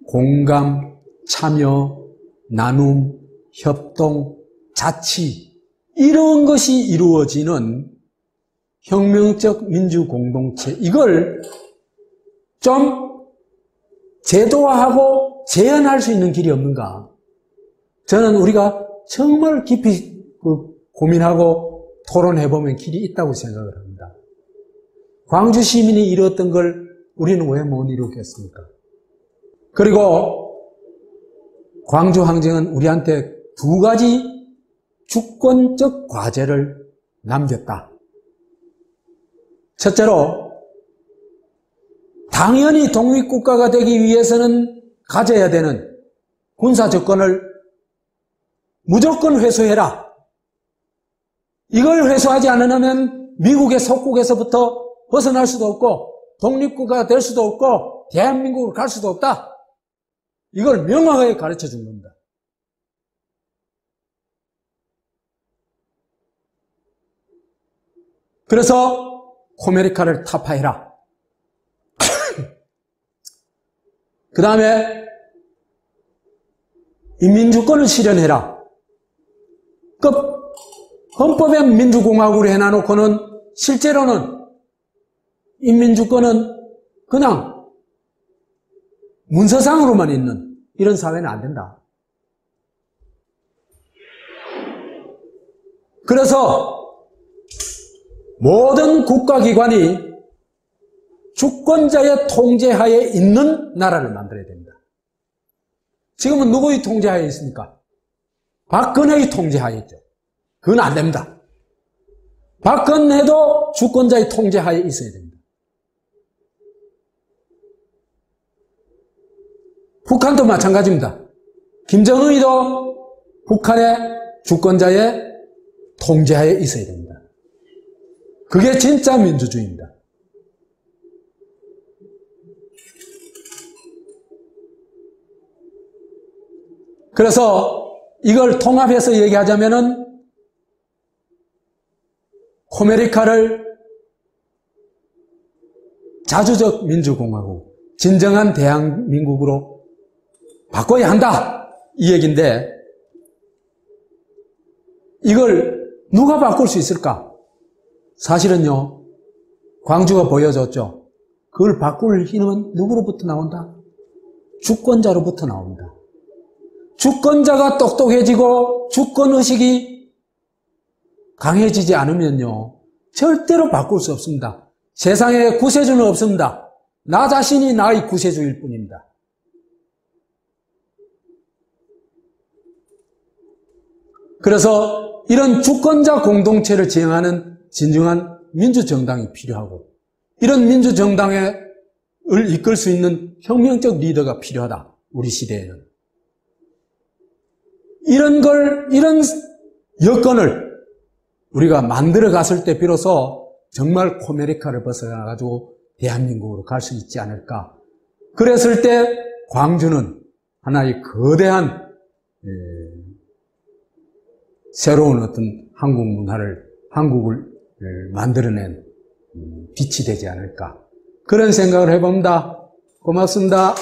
공감, 참여, 나눔, 협동, 자치 이런 것이 이루어지는 혁명적 민주공동체, 이걸 좀 제도화하고 재현할 수 있는 길이 없는가? 저는 우리가 정말 깊이 고민하고 토론해보면 길이 있다고 생각을 합니다. 광주 시민이 이뤘던 걸 우리는 왜 못 이루겠습니까? 그리고 광주 항쟁은 우리한테 두 가지 주권적 과제를 남겼다. 첫째로, 당연히 독립국가가 되기 위해서는 가져야 되는 군사조건을 무조건 회수해라. 이걸 회수하지 않으면 미국의 속국에서부터 벗어날 수도 없고 독립국가가 될 수도 없고 대한민국으로 갈 수도 없다. 이걸 명확하게 가르쳐 준 겁니다. 그래서 코메리카를 타파해라. 그 다음에 인민주권을 실현해라. 헌법에 민주공화국으로 해놔놓고는 실제로는 인민주권은 그냥 문서상으로만 있는 이런 사회는 안 된다. 그래서 모든 국가기관이 주권자의 통제하에 있는 나라를 만들어야 됩니다. 지금은 누구의 통제하에 있습니까? 박근혜의 통제하에 있죠. 그건 안 됩니다. 박근혜도 주권자의 통제하에 있어야 됩니다. 북한도 마찬가지입니다. 김정은이도 북한의 주권자의 통제하에 있어야 됩니다. 그게 진짜 민주주의입니다. 그래서 이걸 통합해서 얘기하자면은 코메리카를 자주적 민주공화국, 진정한 대한민국으로 바꿔야 한다. 이 얘기인데 이걸 누가 바꿀 수 있을까? 사실은요, 광주가 보여줬죠. 그걸 바꿀 힘은 누구로부터 나온다? 주권자로부터 나옵니다. 주권자가 똑똑해지고 주권의식이 강해지지 않으면요, 절대로 바꿀 수 없습니다. 세상에 구세주는 없습니다. 나 자신이 나의 구세주일 뿐입니다. 그래서 이런 주권자 공동체를 지향하는 진정한 민주정당이 필요하고, 이런 민주정당을 이끌 수 있는 혁명적 리더가 필요하다. 우리 시대에는. 이런 여건을 우리가 만들어 갔을 때 비로소 정말 코메리카를 벗어나가지고 대한민국으로 갈 수 있지 않을까. 그랬을 때 광주는 하나의 거대한 새로운 어떤 한국 문화를, 한국을 만들어낸 빛이 되지 않을까. 그런 생각을 해봅니다. 고맙습니다.